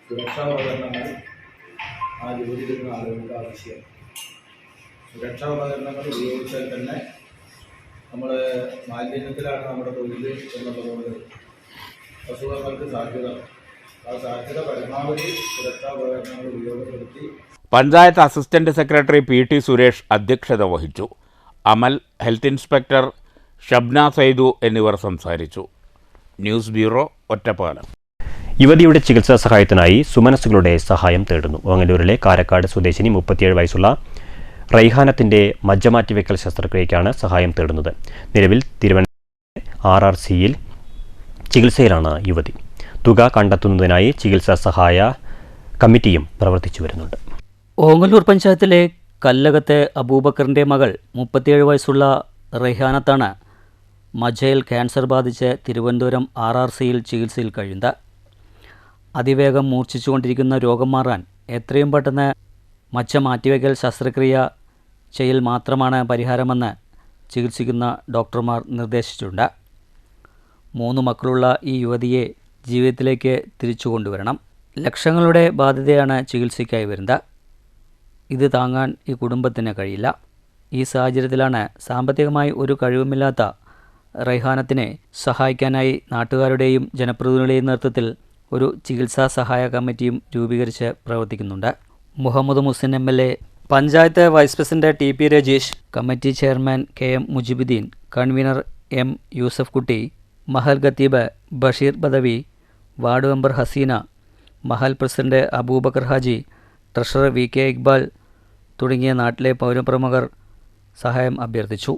സുരക്ഷാ ഉപകരണങ്ങൾ ആ ജോലി ചെയ്യുന്ന ആളുകൾക്ക് ആവശ്യമാണ്. സുരക്ഷാ ഉപകരണങ്ങൾ ഉപയോഗിച്ചാൽ തന്നെ നമ്മൾ മാലിന്യത്തിലാണ് നമ്മുടെ തൊഴിൽ എന്നുള്ളതുകൊണ്ട് അസുഖങ്ങൾക്ക് സാധ്യത. ആ സാധ്യത പരമാവധി സുരക്ഷാ ഉപകരണങ്ങൾ ഉപയോഗപ്പെടുത്തി. Panchayat assistant secretary PT Suresh അധ്യക്ഷത വഹിച്ചു. അമൽ, ഹെൽത്ത് ഇൻസ്പെക്ടർ ഷബ്ന സൈദു എന്നിവർ സംസാരിച്ചു. News bureau, Ottapalam. യുവതിയുടെ ചികിത്സാ സഹായത്തിനായി സുമനസ്സുകളുടെ സഹായം തേടുന്നു. ഓങ്ങല്ലൂരിലെ കാരക്കാട് സ്വദേശിനി 37 വയസ്സുള്ള റൈഹാനത്തിന്റെ മജ്ജമാറ്റിവെക്കൽ ശസ്ത്രക്രിയയ്ക്കാണ് സഹായം തേടുന്നത്. നിലവിൽ തിരുവനന്തപുരം RRCയിൽ ചികിത്സയിലാണ് യുവതി. തുക കണ്ടെത്തുന്നതിനായി ചികിത്സാ സഹായ കമ്മിറ്റിയും പ്രവർത്തിച്ചു വരുന്നുണ്ട്. ഓങ്ങല്ലൂർ പഞ്ചായത്തിലെ കല്ലകത്തെ അബൂബക്കറിൻ്റെ മകൾ 37 വയസ്സുള്ള റൈഹാനത്താണ് മജ്ജയിൽ ക്യാൻസർ ബാധിച്ച് തിരുവനന്തപുരം RRCയിൽ ചികിത്സയിൽ കഴിയുന്നത്. അതിവേഗം മൂർച്ഛിച്ചുകൊണ്ടിരിക്കുന്ന രോഗം മാറാൻ എത്രയും പെട്ടെന്ന് മജ്ജ മാറ്റിവെക്കൽ ശസ്ത്രക്രിയ ചെയ്യൽ മാത്രമാണ് പരിഹാരമെന്ന് ചികിത്സിക്കുന്ന ഡോക്ടർമാർ നിർദ്ദേശിച്ചിട്ടുണ്ട്. 3 മക്കളുള്ള ഈ യുവതിയെ ജീവിതത്തിലേക്ക് തിരിച്ചു കൊണ്ടുവരണം. ലക്ഷങ്ങളുടെ ബാധ്യതയാണ് ചികിത്സയ്ക്കായി വരുന്നത്. ഇത് താങ്ങാൻ ഈ കുടുംബത്തിന് കഴിയില്ല. ഈ സാഹചര്യത്തിലാണ് സാമ്പത്തികമായി ഒരു കഴിവുമില്ലാത്ത റൈഹാനത്തിനെ സഹായിക്കാനായി നാട്ടുകാരുടെയും ജനപ്രതിനിധികളുടെയും നേതൃത്വത്തിൽ ഒരു ചികിത്സാ സഹായ കമ്മിറ്റിയും രൂപീകരിച്ച് പ്രവർത്തിക്കുന്നുണ്ട്. Muhammad Muhsin MLA, panchayat vice president TP Rajeesh, committee chairman KM Mujibuddin, convener M Yusuf Kutty, മഹൽ ഖത്തീബ് ബഷീർ ബദവി, വാർഡ് മെമ്പർ ഹസീന, മഹൽ president Aboobacker Haji, treasurer VK ഇക്ബാൽ തുടങ്ങിയ നാട്ടിലെ പൗരപ്രമുഖർ സഹായം അഭ്യർത്ഥിച്ചു.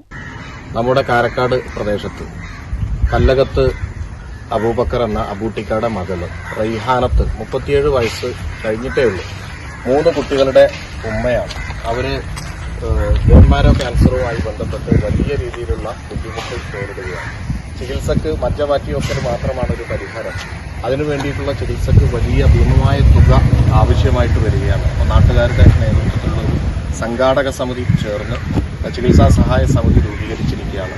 നമ്മുടെ കാരക്കാട് പ്രദേശത്ത് കല്ലകത്ത് അബൂബക്കർ എന്ന അബൂട്ടിക്കയുടെ മകള് റൈഹാനത്ത് 37 വയസ്സ് കഴിഞ്ഞിട്ടേ ഉള്ളൂ. 3 കുട്ടികളുടെ ഉമ്മയാണ്. അവര് ജന്മാരോ ക്യാൻസറുമായി ബന്ധപ്പെട്ട് വലിയ രീതിയിലുള്ള ബുദ്ധിമുട്ട് നേരിടുകയാണ്. ചികിത്സക്ക് മജ്ജ മാറ്റിവെക്കൽ മാത്രമാണ് ഒരു പരിഹാരം. അതിനു വേണ്ടിയിട്ടുള്ള ചികിത്സയ്ക്ക് വലിയ ഭീമമായ തുക ആവശ്യമായിട്ട് വരികയാണ്. അപ്പോൾ നാട്ടുകാരുടെ നേതൃത്വത്തിലുള്ള ഒരു സംഘാടക സമിതി ചേർന്ന് ചികിത്സാ സഹായ സമിതി രൂപീകരിച്ചിരിക്കുകയാണ്.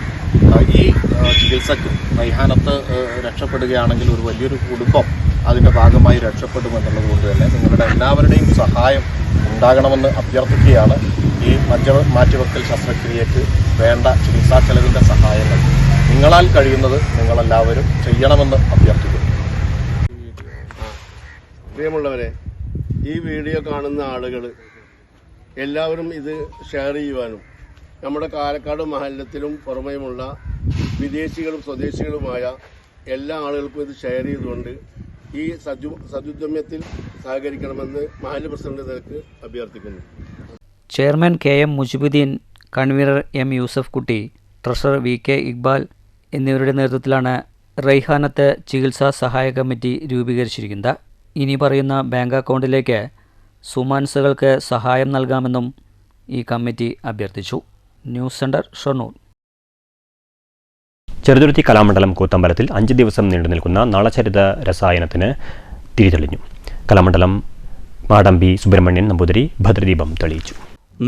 ഈ ചികിത്സക്ക് റൈഹാനത്ത് രക്ഷപ്പെടുകയാണെങ്കിൽ ഒരു വലിയൊരു കുടുംബം അതിൻ്റെ ഭാഗമായി രക്ഷപ്പെടുമെന്നുള്ളത് കൊണ്ട് തന്നെ നിങ്ങളുടെ എല്ലാവരുടെയും സഹായം ഉണ്ടാകണമെന്ന് അഭ്യർത്ഥിക്കുകയാണ്. ഈ മാറ്റിവെക്കൽ ശസ്ത്രക്രിയക്ക് വേണ്ട ചികിത്സാ ചെലവിൻ്റെ സഹായങ്ങൾ നിങ്ങളാൽ കഴിയുന്നത് നിങ്ങളെല്ലാവരും ചെയ്യണമെന്ന് അഭ്യർത്ഥിക്കുന്നു. പ്രിയമുള്ളവരെ, ഈ വീഡിയോ കാണുന്ന ആളുകൾ എല്ലാവരും ഇത് ഷെയർ ചെയ്യുവാനും നമ്മുടെ കാലക്കാട് മഹല്ലത്തിലും പുറമേയുമുള്ള വിദേശികളും സ്വദേശികളുമായ എല്ലാ ആളുകൾക്കും ഇത് ഷെയർ ചെയ്തുകൊണ്ട് ഈ സദുദ്യമത്തിൽ സഹകരിക്കണമെന്ന് മഹല്ല് പ്രസിഡന്റ് നിലക്ക് അഭ്യർത്ഥിക്കുന്നു. Chairman KM Mujibuddin, convener M Yusuf Kutty, treasurer VK Iqbal എന്നിവരുടെ നേതൃത്വത്തിലാണ് റൈഹാനത്ത് ചികിത്സാ സഹായ കമ്മിറ്റി രൂപീകരിച്ചിരിക്കുന്നത്. ഇനി പറയുന്ന ബാങ്ക് അക്കൗണ്ടിലേക്ക് സുമാൻസുകൾക്ക് സഹായം നൽകാമെന്നും ഈ കമ്മിറ്റി അഭ്യർത്ഥിച്ചു. News centre, Shoranur. ചെറുതുരുത്തി കലാമണ്ഡലം കൂത്തമ്പലത്തിൽ 5 ദിവസം നീണ്ടുനിൽക്കുന്ന നളചരിത രസായനത്തിന് തിരിതെളിഞ്ഞു. കലാമണ്ഡലം മാടമ്പി സുബ്രഹ്മണ്യൻ നമ്പൂതിരി ഭദ്രദീപം തെളിയിച്ചു.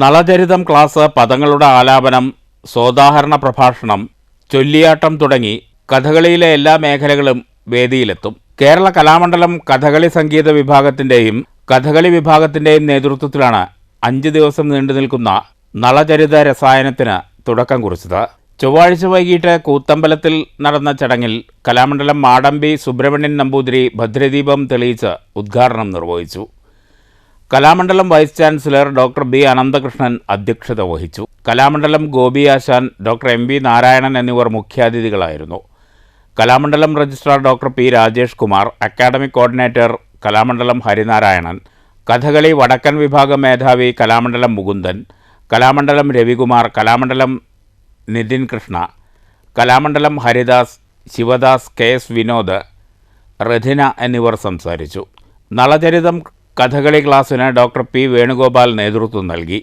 നളചരിതം ക്ലാസ്, പദങ്ങളുടെ ആലാപനം, സോദാഹരണ പ്രഭാഷണം, ചൊല്ലിയാട്ടം തുടങ്ങി കഥകളിയിലെ എല്ലാ മേഖലകളും വേദിയിലെത്തും. കേരള കലാമണ്ഡലം കഥകളി സംഗീത വിഭാഗത്തിൻ്റെയും കഥകളി വിഭാഗത്തിൻ്റെയും നേതൃത്വത്തിലാണ് 5 ദിവസം നീണ്ടുനിൽക്കുന്ന നളചരിത രസായനത്തിന് തുടക്കം കുറിച്ചത്. ചൊവ്വാഴ്ച വൈകിട്ട് കൂത്തമ്പലത്തിൽ നടന്ന ചടങ്ങിൽ കലാമണ്ഡലം മാടമ്പി സുബ്രഹ്മണ്യൻ നമ്പൂതിരി ഭദ്രദീപം തെളിയിച്ച് ഉദ്ഘാടനം നിർവഹിച്ചു. Kalamandalam vice chancellor doctor B Ananthakrishnan അധ്യക്ഷത വഹിച്ചു. കലാമണ്ഡലം ഗോപി ആശാൻ, ഡോക്ടർ MV നാരായണൻ എന്നിവർ മുഖ്യാതിഥികളായിരുന്നു. Kalamandalam registrar doctor P Rajesh Kumar, academic coordinator Kalamandalam Harinarayanan, Kathakali വടക്കൻ വിഭാഗം മേധാവി കലാമണ്ഡലം മുകുന്ദൻ, കലാമണ്ഡലം രവികുമാർ, കലാമണ്ഡലം നിതിൻ കൃഷ്ണ, കലാമണ്ഡലം ഹരിദാസ്, ശിവദാസ്, KS വിനോദ്, റഥിന എന്നിവർ സംസാരിച്ചു. നളചരിതം കഥകളി ക്ലാസ്സിന് ഡോക്ടർ P വേണുഗോപാൽ നേതൃത്വം നൽകി.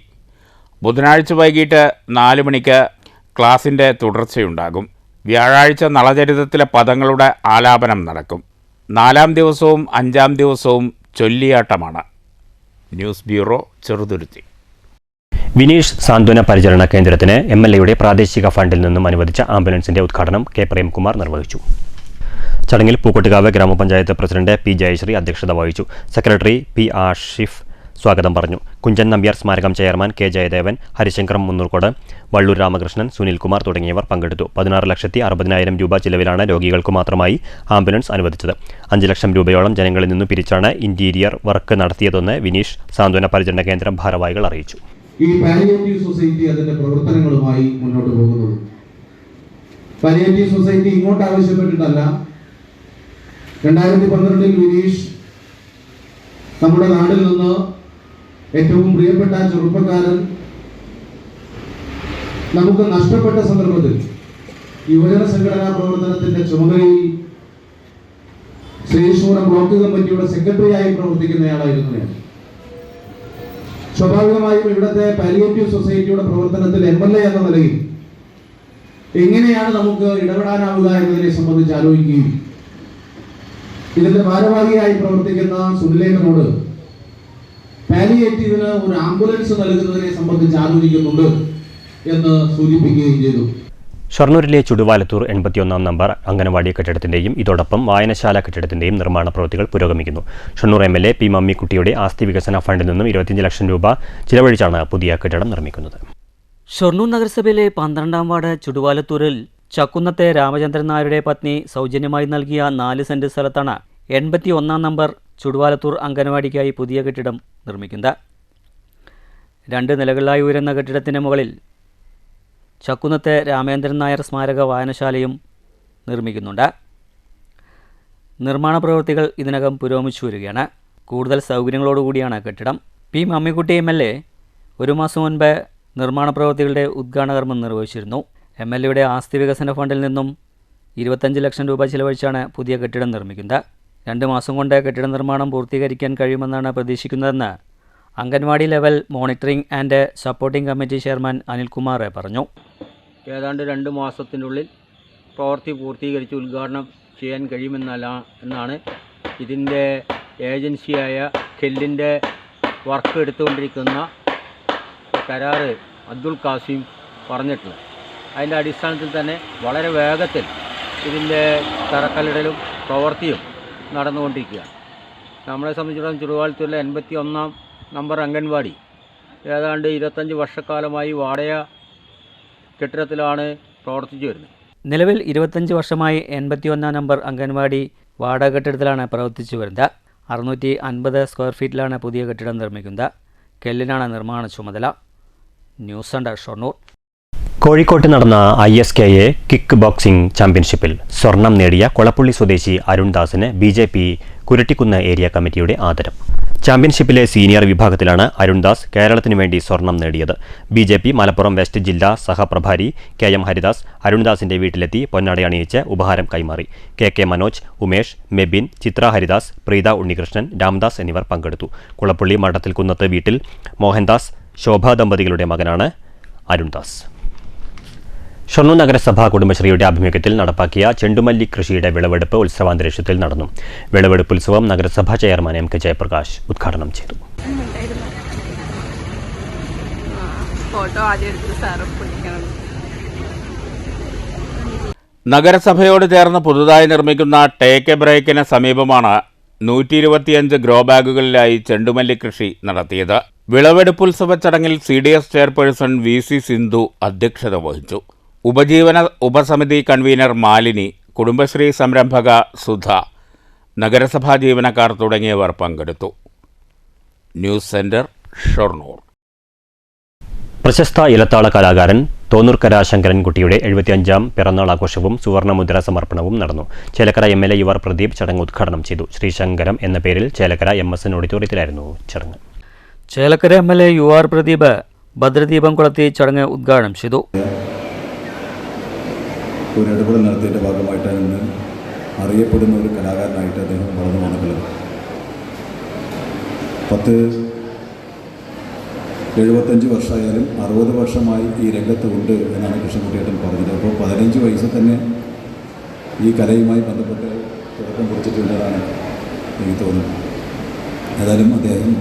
ബുധനാഴ്ച വൈകിട്ട് 4 മണിക്ക് ക്ലാസിൻ്റെ തുടർച്ചയുണ്ടാകും. വ്യാഴാഴ്ച നളചരിതത്തിലെ പദങ്ങളുടെ ആലാപനം നടക്കും. 4-ാം ദിവസവും 5-ാം ദിവസവും ചൊല്ലിയാട്ടമാണ്. News bureau, Cheruthuruthy. വിനീഷ് സാന്ത്വന പരിചരണ കേന്ദ്രത്തിന് MLAയുടെ പ്രാദേശിക ഫണ്ടിൽ നിന്നും അനുവദിച്ച ആംബുലൻസിന്റെ ഉദ്ഘാടനം K പ്രേംകുമാർ നിർവഹിച്ചു. ചടങ്ങിൽ പൂക്കോട്ടുകാവ് ഗ്രാമപഞ്ചായത്ത് പ്രസിഡന്റ് P ജയശ്രീ അധ്യക്ഷത വഹിച്ചു. സെക്രട്ടറി P ആഷിഫ് സ്വാഗതം പറഞ്ഞു. കുഞ്ചൻ നമ്പ്യാർ സ്മാരകം ചെയർമാൻ K ജയദേവൻ, ഹരിശങ്കർ മുന്നൂർക്കോട്, വള്ളൂർ രാമകൃഷ്ണൻ, സുനിൽകുമാർ തുടങ്ങിയവർ പങ്കെടുത്തു. 16,60,000 രൂപ ചിലവിലാണ് രോഗികൾക്ക് മാത്രമായി ആംബുലൻസ് അനുവദിച്ചത്. 5 ലക്ഷം രൂപയോളം ജനങ്ങളിൽ നിന്നും പിരിച്ചാണ് ഇന്റീരിയർ വർക്ക് നടത്തിയതെന്ന് വിനീഷ് സാന്ത്വന പരിചരണ കേന്ദ്രം ഭാരവാഹികൾ അറിയിച്ചു. ഈ പാലിയേറ്റീവ് സൊസൈറ്റി അതിന്റെ പ്രവർത്തനങ്ങളുമായി മുന്നോട്ട് പോകുന്നത്. പാലിയേറ്റീവ് സൊസൈറ്റി ഇങ്ങോട്ട് ആവശ്യപ്പെട്ടിട്ടല്ല. 2012 വിനീഷ് നമ്മുടെ നാട്ടിൽ നിന്ന് ഏറ്റവും പ്രിയപ്പെട്ട ചെറുപ്പക്കാരൻ നമുക്ക് നഷ്ടപ്പെട്ട സന്ദർഭത്തിൽ യുവജന സംഘടനാ പ്രവർത്തനത്തിന്റെ ചുമതലയിൽ ശ്രീശൂരം ബ്ലോക്ക് കമ്മിറ്റിയുടെ സെക്രട്ടറിയായി പ്രവർത്തിക്കുന്നയാളായിരുന്നു ഞാൻ. സ്വാഭാവികമായും ഇവിടുത്തെ പാലിയേറ്റീവ് സൊസൈറ്റിയുടെ പ്രവർത്തനത്തിൽ MLA എന്ന നിലയിൽ എങ്ങനെയാണ് നമുക്ക് ഇടപെടാനാവുക എന്നതിനെ സംബന്ധിച്ച് ആലോചിക്കുകയും ഇതിന്റെ ഭാരവാഹിയായി പ്രവർത്തിക്കുന്ന സുനിലേട്ടനോട് പാലിയേറ്റീവിന് ഒരു ആംബുലൻസ് നൽകുന്നതിനെ സംബന്ധിച്ച് ആലോചിക്കുന്നുണ്ട് എന്ന് സൂചിപ്പിക്കുകയും ചെയ്തു. ഷൊർണൂരിലെ ചുടുവാലത്തൂർ 81-ാം നമ്പർ അംഗനവാടി കെട്ടിടത്തിന്റെയും ഇതോടൊപ്പം വായനശാല കെട്ടിടത്തിന്റെയും നിർമ്മാണ പ്രവൃത്തികൾ പുരോഗമിക്കുന്നു. ഷൊർണൂർ MLA P മമ്മിക്കുട്ടിയുടെ ആസ്തി വികസന ഫണ്ടിൽ നിന്നും 25 ലക്ഷം രൂപ ചിലവഴിച്ചാണ് പുതിയ കെട്ടിടം നിർമ്മിക്കുന്നത്. ഷൊർണൂർ നഗരസഭയിലെ 12-ാം വാർഡ് ചുടുവാലത്തൂരിൽ ചക്കുന്നത്തെ രാമചന്ദ്രൻ നായരുടെ പത്നി സൗജന്യമായി നൽകിയ 4 സെന്റ് സ്ഥലത്താണ് 81-ാം നമ്പർ ചുടുവാലത്തൂർ അംഗനവാടിക്കായി പുതിയ കെട്ടിടം നിർമ്മിക്കുന്നത്. 2 നിലകളിലായി ഉയരുന്ന കെട്ടിടത്തിന് മുകളിൽ ചക്കുന്നത്തെ രാമചന്ദ്രൻ നായർ സ്മാരക വായനശാലയും നിർമ്മിക്കുന്നുണ്ട്. നിർമ്മാണ പ്രവൃത്തികൾ ഇതിനകം പുരോഗമിച്ചു വരികയാണ്. കൂടുതൽ സൗകര്യങ്ങളോടുകൂടിയാണ് കെട്ടിടം. P മമ്മിക്കുട്ടി MLA 1 മാസം മുൻപ് നിർമ്മാണ പ്രവൃത്തികളുടെ ഉദ്ഘാടന കർമ്മം നിർവഹിച്ചിരുന്നു. MLAയുടെ ആസ്തി വികസന ഫണ്ടിൽ നിന്നും 25 ലക്ഷം രൂപ ചിലവഴിച്ചാണ് പുതിയ കെട്ടിടം നിർമ്മിക്കുന്നത്. 2 മാസം കൊണ്ട് കെട്ടിട നിർമ്മാണം പൂർത്തീകരിക്കാൻ കഴിയുമെന്നാണ് പ്രതീക്ഷിക്കുന്നതെന്ന് anganwadi level monitoring and supporting committee chairman Anilkumar പറഞ്ഞു. ഏതാണ്ട് 2 മാസത്തിനുള്ളിൽ പ്രവൃത്തി പൂർത്തീകരിച്ച് ഉദ്ഘാടനം ചെയ്യാൻ കഴിയുമെന്നാണ് ഇതിൻ്റെ ഏജൻസിയായ കെല്ലിൻ്റെ വർക്ക് എടുത്തുകൊണ്ടിരിക്കുന്ന കരാറ് അബ്ദുൽ കാസിം പറഞ്ഞിട്ടുള്ളത്. അതിൻ്റെ അടിസ്ഥാനത്തിൽ തന്നെ വളരെ വേഗത്തിൽ ഇതിൻ്റെ തറക്കല്ലിടലും പ്രവൃത്തിയും നടന്നുകൊണ്ടിരിക്കുകയാണ്. നമ്മളെ സംബന്ധിച്ചിടത്തോളം ചുടുവാലത്തൂരിലെ 81 നമ്പർ അംഗൻവാടി ഏതാണ്ട് 25 വർഷക്കാലമായി വാടക കെട്ടിടത്തിലാണ് പ്രവർത്തിച്ചു വരുന്നത്. നിലവിൽ 25 വർഷമായി 81 നമ്പർ അംഗൻവാടി വാടക കെട്ടിടത്തിലാണ് പ്രവർത്തിച്ചു വരുന്നത്. 650 സ്ക്വയർ ഫീറ്റിലാണ് പുതിയ കെട്ടിടം നിർമ്മിക്കുന്നത്. കെല്ലിനാണ് നിർമ്മാണ ചുമതല. News centre Shoranur. കോഴിക്കോട്ട് നടന്ന ISKA കിക്ക് ബോക്സിംഗ് ചാമ്പ്യൻഷിപ്പിൽ സ്വർണം നേടിയ കൊളപ്പുള്ളി സ്വദേശി അരുൺദാസിന് BJP കുരട്ടിക്കുന്ന് ഏരിയ കമ്മിറ്റിയുടെ ആദരം. ചാമ്പ്യൻഷിപ്പിലെ സീനിയർ വിഭാഗത്തിലാണ് അരുൺദാസ് കേരളത്തിനു വേണ്ടി സ്വർണം നേടിയത്. BJP മലപ്പുറം വെസ്റ്റ് ജില്ലാ സഹപ്രഭാരി KM ഹരിദാസ് അരുൺദാസിന്റെ വീട്ടിലെത്തി പൊന്നാടയണിയിച്ച് ഉപഹാരം കൈമാറി. KK മനോജ്, ഉമേഷ്, മെബിൻ, ചിത്ര ഹരിദാസ്, പ്രീത ഉണ്ണികൃഷ്ണൻ, രാംദാസ് എന്നിവർ പങ്കെടുത്തു. കുളപ്പുള്ളി മഠത്തിൽ കുന്നത്ത് വീട്ടിൽ മോഹൻദാസ് ശോഭ ദമ്പതികളുടെ മകനാണ് അരുൺദാസ്. ഷൊർണൂർ നഗരസഭാ കുടുംബശ്രീയുടെ ആഭിമുഖ്യത്തിൽ നടപ്പാക്കിയ ചെണ്ടുമല്ലി കൃഷിയുടെ വിളവെടുപ്പ് ഉത്സവാന്തരീക്ഷത്തിൽ നടന്നു. വിളവെടുപ്പ് ഉത്സവം നഗരസഭാ ചെയർമാൻ MK ജയപ്രകാശ് ഉദ്ഘാടനം ചെയ്തു. നഗരസഭയോട് ചേർന്ന് പുതുതായി നിർമ്മിക്കുന്ന ടേക്ക് എ ബ്രേക്കിന് സമീപമാണ് 125 ഗ്രോ ബാഗുകളിലായി ചെണ്ടുമല്ലി കൃഷി നടത്തിയത്. വിളവെടുപ്പുത്സവ ചടങ്ങിൽ CDS ചെയർപേഴ്സൺ VC സിന്ധു അധ്യക്ഷത വഹിച്ചു. ഉപജീവന ഉപസമിതി കൺവീനർ മാലിനി, കുടുംബശ്രീ സംരംഭക സുധ, നഗരസഭാ ജീവനക്കാർ തുടങ്ങിയവർ പങ്കെടുത്തു. News centre Shoranur. പ്രശസ്ത ഇലത്താള കലാകാരൻ തോന്നൂർക്കര ശങ്കരൻകുട്ടിയുടെ 75ാം പിറന്നാൾ ആഘോഷവും സുവർണമുദ്ര സമർപ്പണവും നടന്നു. ചേലക്കര MLA UR പ്രദീപ് ചടങ്ങ് ഉദ്ഘാടനം ചെയ്തു. ശ്രീശങ്കരം എന്ന പേരിൽ ചേലക്കര MSN ഓഡിറ്റോറിയത്തിലായിരുന്നു ചടങ്ങ്. ചേലക്കര MLA UR പ്രദീപ് ഭദ്രദീപം കൊളുത്തി ചടങ്ങ് ഉദ്ഘാടനം ചെയ്തു. ഒരു ഇടപെടൽ നടത്തിയതിൻ്റെ ഭാഗമായിട്ടാണ് ഇന്ന് അറിയപ്പെടുന്ന ഒരു കലാകാരനായിട്ട് അദ്ദേഹം വളർന്നു വന്നിട്ടുള്ളത്. 75 വർഷമായാലും 60 വർഷമായി ഈ രംഗത്ത് ഉണ്ട് എന്നാണ് കൃഷ്ണൻകുട്ടിയേട്ടൻ പറഞ്ഞത്. അപ്പോൾ 15 വയസ്സിൽ തന്നെ ഈ കലയുമായി ബന്ധപ്പെട്ട് തുടക്കം കുറിച്ചിട്ടുള്ളതാണ് എനിക്ക് തോന്നുന്നത്. ഏതായാലും അദ്ദേഹം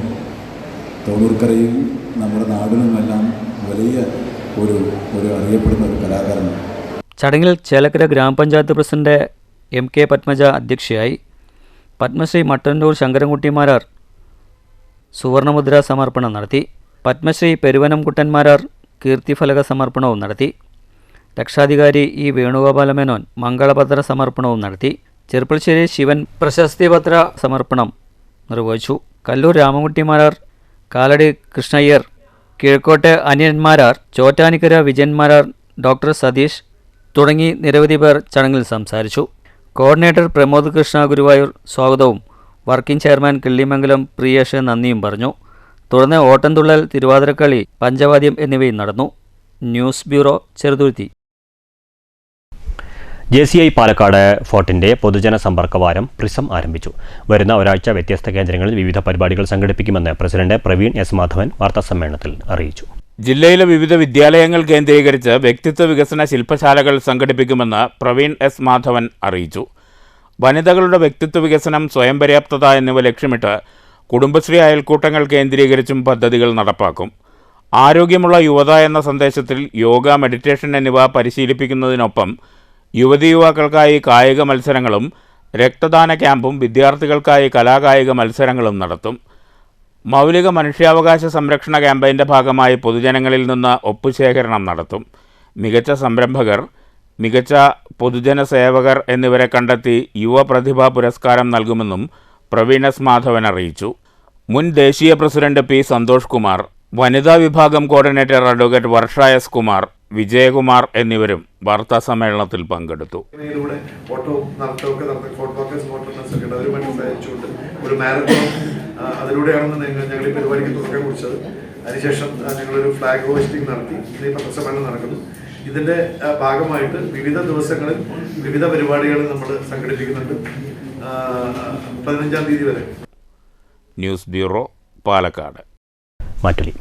തോന്നൂർക്കരയും നമ്മുടെ നാടിനുമെല്ലാം വലിയ ഒരു അറിയപ്പെടുന്ന ഒരു കലാകാരനാണ്. ചടങ്ങിൽ ചേലക്കര ഗ്രാമപഞ്ചായത്ത് പ്രസിഡന്റ് MK പത്മജ അധ്യക്ഷയായി. പത്മശ്രീ മട്ടന്നൂർ ശങ്കരൻകുട്ടിമാരാർ സുവർണമുദ്ര സമർപ്പണം നടത്തി. പത്മശ്രീ പെരുവനംകുട്ടന്മാരാർ കീർത്തിഫലക സമർപ്പണവും നടത്തി. രക്ഷാധികാരി E വേണുഗോപാലമേനോൻ മംഗളപത്ര സമർപ്പണവും നടത്തി. ചെറുപ്പശ്ശേരി ശിവൻ പ്രശസ്തിപത്ര സമർപ്പണം നിർവഹിച്ചു. കല്ലൂർ രാമൻകുട്ടിമാരാർ, കാലടി കൃഷ്ണയ്യർ, കിഴക്കോട്ടെ അനിയന്മാരാർ, ചോറ്റാനിക്കര വിജയന്മാരാർ, ഡോക്ടർ സതീഷ് തുടങ്ങി നിരവധി പേർ ചടങ്ങിൽ സംസാരിച്ചു. കോർഡിനേറ്റർ പ്രമോദ് കൃഷ്ണ ഗുരുവായൂർ സ്വാഗതവും വർക്കിംഗ് ചെയർമാൻ കിള്ളിമംഗലം പ്രിയേഷ് നന്ദിയും പറഞ്ഞു. തുടർന്ന് ഓട്ടംതുള്ളൽ, തിരുവാതിരക്കളി, പഞ്ചവാദ്യം എന്നിവയും നടന്നു. News bureau, Cheruthuruthy. JCI Palakkad ഫോർട്ടിന്റെ പൊതുജന സമ്പർക്ക വാരം പ്രിസം ആരംഭിച്ചു. വരുന്ന ഒരാഴ്ച വ്യത്യസ്ത കേന്ദ്രങ്ങളിൽ വിവിധ പരിപാടികൾ സംഘടിപ്പിക്കുമെന്ന് പ്രസിഡന്റ് പ്രവീൺ S മാധവൻ വാർത്താസമ്മേളനത്തിൽ അറിയിച്ചു. ജില്ലയിലെ വിവിധ വിദ്യാലയങ്ങൾ കേന്ദ്രീകരിച്ച് വ്യക്തിത്വ വികസന ശില്പശാലകൾ സംഘടിപ്പിക്കുമെന്ന് പ്രവീൺ S മാധവൻ അറിയിച്ചു. വനിതകളുടെ വ്യക്തിത്വ വികസനം, സ്വയം പര്യാപ്തത എന്നിവ ലക്ഷ്യമിട്ട് കുടുംബശ്രീ അയൽക്കൂട്ടങ്ങൾ കേന്ദ്രീകരിച്ചും പദ്ധതികൾ നടപ്പാക്കും. ആരോഗ്യമുള്ള യുവത എന്ന സന്ദേശത്തിൽ യോഗ, മെഡിറ്റേഷൻ എന്നിവ പരിശീലിപ്പിക്കുന്നതിനൊപ്പം യുവതീയുവാക്കൾക്കായി കായിക മത്സരങ്ങളും രക്തദാന ക്യാമ്പും വിദ്യാർത്ഥികൾക്കായി കലാകായിക മത്സരങ്ങളും നടത്തും. മൗലിക മനുഷ്യാവകാശ സംരക്ഷണ ക്യാമ്പയിൻ്റെ ഭാഗമായി പൊതുജനങ്ങളിൽ നിന്ന് ഒപ്പുശേഖരണം നടത്തും. മികച്ച സംരംഭകർ, മികച്ച പൊതുജന സേവകർ എന്നിവരെ കണ്ടെത്തി യുവപ്രതിഭാ പുരസ്കാരം നൽകുമെന്നും പ്രവീൺ S മാധവൻ അറിയിച്ചു. മുൻ ദേശീയ പ്രസിഡന്റ് P സന്തോഷ് കുമാർ, വനിതാ വിഭാഗം കോർഡിനേറ്റർ അഡ്വക്കേറ്റ് വർഷ S കുമാർ, വിജയകുമാർ എന്നിവരും വാർത്താ സമ്മേളനത്തിൽ പങ്കെടുത്തു. ഒരു മാരത്തോൺ അതിലൂടെയാണ് ഞങ്ങൾ ഈ പരിപാടിക്ക് തുടക്കം കുറിച്ചത്. അതിനുശേഷം ഞങ്ങളൊരു ഫ്ലാഗ് ഹോസ്റ്റിംഗ് നടത്തി. ഈ പത്രസമ്മേളനം നടക്കുന്നു. ഇതിന്റെ ഭാഗമായിട്ട് വിവിധ ദിവസങ്ങളിൽ വിവിധ പരിപാടികൾ നമ്മൾ സംഘടിപ്പിക്കുന്നുണ്ട്. 15-ാം തീയതി വരെ. News bureau, Palakkad. മാറ്റുലി.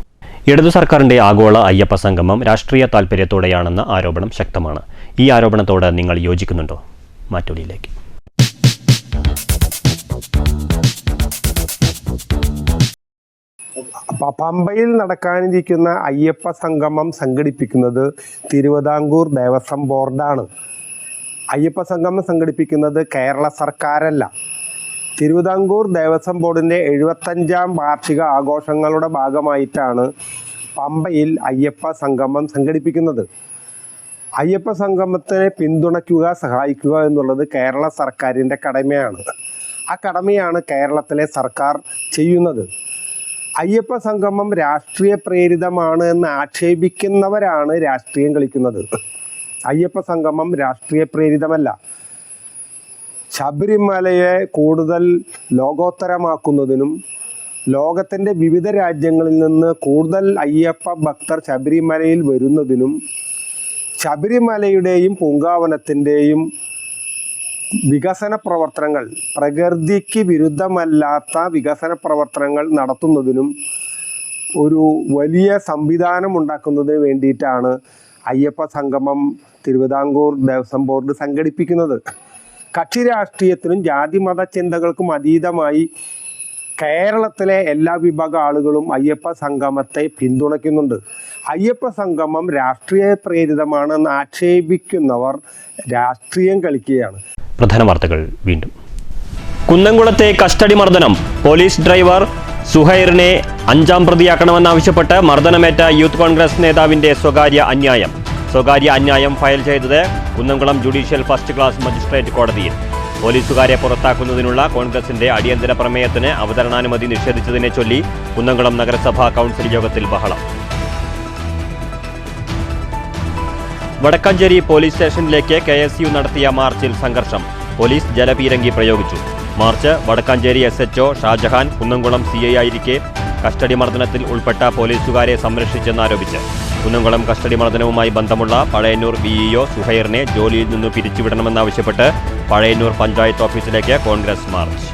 ഇടതു സർക്കാരിന്റെ ആഗോള അയ്യപ്പ സംഗമം രാഷ്ട്രീയ താൽപര്യത്തോടെയാണെന്ന ആരോപണം ശക്തമാണ്. ഈ ആരോപണത്തോട് നിങ്ങൾ യോജിക്കുന്നുണ്ടോ? മാറ്റുലിയിലേക്ക്. പമ്പയിൽ നടക്കാനിരിക്കുന്ന അയ്യപ്പ സംഗമം സംഘടിപ്പിക്കുന്നത് തിരുവിതാംകൂർ ദേവസ്വം ബോർഡാണ്. അയ്യപ്പ സംഗമം സംഘടിപ്പിക്കുന്നത് കേരള സർക്കാരല്ല. തിരുവിതാംകൂർ ദേവസ്വം ബോർഡിൻ്റെ 75ാം വാർഷിക ആഘോഷങ്ങളുടെ ഭാഗമായിട്ടാണ് പമ്പയിൽ അയ്യപ്പ സംഗമം സംഘടിപ്പിക്കുന്നത്. അയ്യപ്പ സംഗമത്തിനെ പിന്തുണയ്ക്കുക, സഹായിക്കുക എന്നുള്ളത് കേരള സർക്കാരിൻ്റെ കടമയാണ്. ആ കടമയാണ് കേരളത്തിലെ സർക്കാർ ചെയ്യുന്നത്. അയ്യപ്പ സംഗമം രാഷ്ട്രീയ പ്രേരിതമാണ് എന്ന് ആക്ഷേപിക്കുന്നവരാണ് രാഷ്ട്രീയം കളിക്കുന്നത്. അയ്യപ്പ സംഗമം രാഷ്ട്രീയ പ്രേരിതമല്ല. ശബരിമലയെ കൂടുതൽ ലോകോത്തരമാക്കുന്നതിനും ലോകത്തിൻ്റെ വിവിധ രാജ്യങ്ങളിൽ നിന്ന് കൂടുതൽ അയ്യപ്പ ഭക്തർ ശബരിമലയിൽ വരുന്നതിനും ശബരിമലയുടെയും പൂങ്കാവനത്തിൻ്റെയും വികസന പ്രവർത്തനങ്ങൾ, പ്രകൃതിക്ക് വിരുദ്ധമല്ലാത്ത വികസന പ്രവർത്തനങ്ങൾ നടത്തുന്നതിനും ഒരു വലിയ സംവിധാനം ഉണ്ടാക്കുന്നതിന് വേണ്ടിയിട്ടാണ് അയ്യപ്പ സംഗമം തിരുവിതാംകൂർ ദേവസ്വം ബോർഡ് സംഘടിപ്പിക്കുന്നത്. കക്ഷി രാഷ്ട്രീയത്തിനും ജാതി മത ചിന്തകൾക്കും അതീതമായി കേരളത്തിലെ എല്ലാ വിഭാഗം ആളുകളും അയ്യപ്പ സംഗമത്തെ പിന്തുണയ്ക്കുന്നുണ്ട്. അയ്യപ്പ സംഗമം രാഷ്ട്രീയ പ്രേരിതമാണെന്ന് ആക്ഷേപിക്കുന്നവർ രാഷ്ട്രീയം കളിക്കുകയാണ്. പ്രധാന വാർത്തകൾ വീണ്ടും. കുന്നംകുളത്തെ കസ്റ്റഡി മർദ്ദനം. പോലീസ് ഡ്രൈവർ സുഹൈറിനെ 5ാം പ്രതിയാക്കണമെന്നാവശ്യപ്പെട്ട് മർദ്ദനമേറ്റ യൂത്ത് കോൺഗ്രസ് നേതാവിന്റെ സ്വകാര്യ അന്യായം ഫയൽ ചെയ്തത് Kunnamkulam judicial first class magistrate കോടതിയിൽ. പോലീസുകാരെ പുറത്താക്കുന്നതിനുള്ള കോൺഗ്രസിന്റെ അടിയന്തര പ്രമേയത്തിന് അവതരണാനുമതി നിഷേധിച്ചതിനെ ചൊല്ലി കുന്നംകുളം നഗരസഭാ കൗൺസിൽ യോഗത്തിൽ ബഹളം. വടക്കാഞ്ചേരി പോലീസ് സ്റ്റേഷനിലേക്ക് KSU നടത്തിയ മാർച്ചിൽ സംഘർഷം. പോലീസ് ജലപീരങ്കി പ്രയോഗിച്ചു. March Vadakkanchery SHO Shajahan Kunnamkulam CI ആയിരിക്കെ കസ്റ്റഡി മർദ്ദനത്തിൽ ഉൾപ്പെട്ട പോലീസുകാരെ സംരക്ഷിച്ചെന്നാരോപിച്ച് കുന്നംകുളം കസ്റ്റഡി മർദ്ദനവുമായി ബന്ധമുള്ള പഴയന്നൂർ BEO സുഹൈറിനെ ജോലിയിൽ നിന്ന് പിരിച്ചുവിടണമെന്നാവശ്യപ്പെട്ട് പഴയന്നൂർ പഞ്ചായത്ത് ഓഫീസിലേക്ക് Congress March.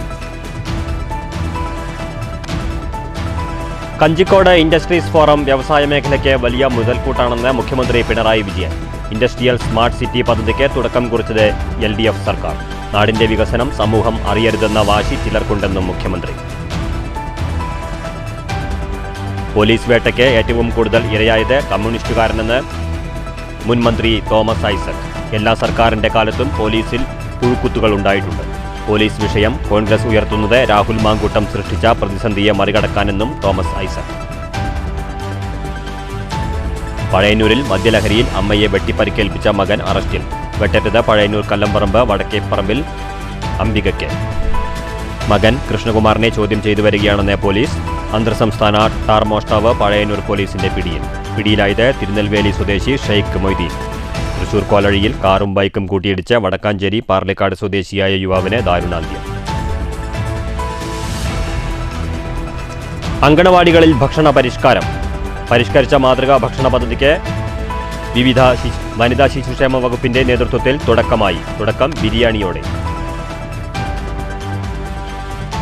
Kanjikode industries forum വ്യവസായ മേഖലയ്ക്ക് വലിയ മുതൽക്കൂട്ടാണെന്ന് മുഖ്യമന്ത്രി Pinarayi Vijayan. Industrial smart city പദ്ധതിക്ക് തുടക്കം കുറിച്ചത് LDF സർക്കാർ. നാടിന്റെ വികസനം സമൂഹം അറിയരുതെന്ന വാശി ചിലർക്കുണ്ടെന്നും മുഖ്യമന്ത്രി. പോലീസ് വേട്ടയ്ക്ക് ഏറ്റവും കൂടുതൽ ഇരയായത് കമ്മ്യൂണിസ്റ്റുകാരനെന്ന് മുൻ മന്ത്രി തോമസ് ഐസക്. എല്ലാ സർക്കാരിന്റെ കാലത്തും പോലീസിൽ പുഴുക്കുത്തുകൾ ഉണ്ടായിട്ടുണ്ട്. പോലീസ് വിഷയം കോൺഗ്രസ് ഉയർത്തുന്നത് രാഹുൽ മാങ്കൂട്ടം സൃഷ്ടിച്ച പ്രതിസന്ധിയെ മറികടക്കാനെന്നും തോമസ് ഐസക്. പഴയന്നൂരിൽ മദ്യലഹരിയിൽ അമ്മയെ വെട്ടിപ്പരിക്കേൽപ്പിച്ച മകൻ അറസ്റ്റിൽ. വെട്ടറ്റത് പഴയന്നൂർ കല്ലമ്പറമ്പ് വടക്കേപ്പറമ്പിൽ അംബികയ്ക്ക്. മകൻ കൃഷ്ണകുമാറിനെ ചോദ്യം ചെയ്തു വരികയാണെന്ന് പോലീസ്. അന്തർസംസ്ഥാന ടാർ മോഷ്ടാവ് പഴയന്നൂർ പോലീസിന്റെ പിടിയിലായത് തിരുനെൽവേലി സ്വദേശി ഷെയ്ഖ് മൊയ്തീൻ. തൃശൂർ കോലഴിയിൽ കാറും ബൈക്കും കൂട്ടിയിടിച്ച് വടക്കാഞ്ചേരി പാർലിക്കാട് സ്വദേശിയായ യുവാവിന് ദാരുണാന്ത്യം. അങ്കണവാടികളിൽ ഭക്ഷണ പരിഷ്കാരം. പരിഷ്കരിച്ച മാതൃകാ ഭക്ഷണ പദ്ധതിക്ക് വിവിധ വനിതാ ശിശുക്ഷേമ വകുപ്പിന്റെ നേതൃത്വത്തിൽ തുടക്കം ബിരിയാണിയോടെ.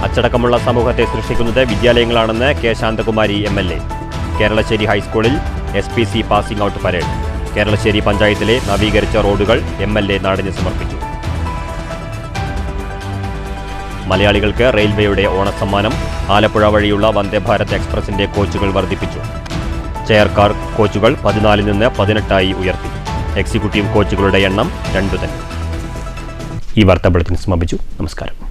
അച്ചടക്കമുള്ള സമൂഹത്തെ സൃഷ്ടിക്കുന്നത് വിദ്യാലയങ്ങളാണെന്ന് K. ശാന്തകുമാരി MLA. കേരളശ്ശേരി ഹൈസ്കൂളിൽ SPC passing out parade. Keralassery പഞ്ചായത്തിലെ നവീകരിച്ച റോഡുകൾ MLA നാടിന് സമർപ്പിച്ചു. മലയാളികൾക്ക് റെയിൽവേയുടെ ഓണസമ്മാനം. ആലപ്പുഴ വഴിയുള്ള വന്ദേ ഭാരത് എക്സ്പ്രസിന്റെ കോച്ചുകൾ വർദ്ധിപ്പിച്ചു. ചെയർ കാർ കോച്ചുകൾ 14 നിന്ന് 18 ഉയർത്തി. എക്സിക്യൂട്ടീവ് കോച്ചുകളുടെ എണ്ണം 2 തന്നെ. ഈ വാർത്താ ബുള്ളറ്റിൻ സമാപിച്ചു. നമസ്കാരം.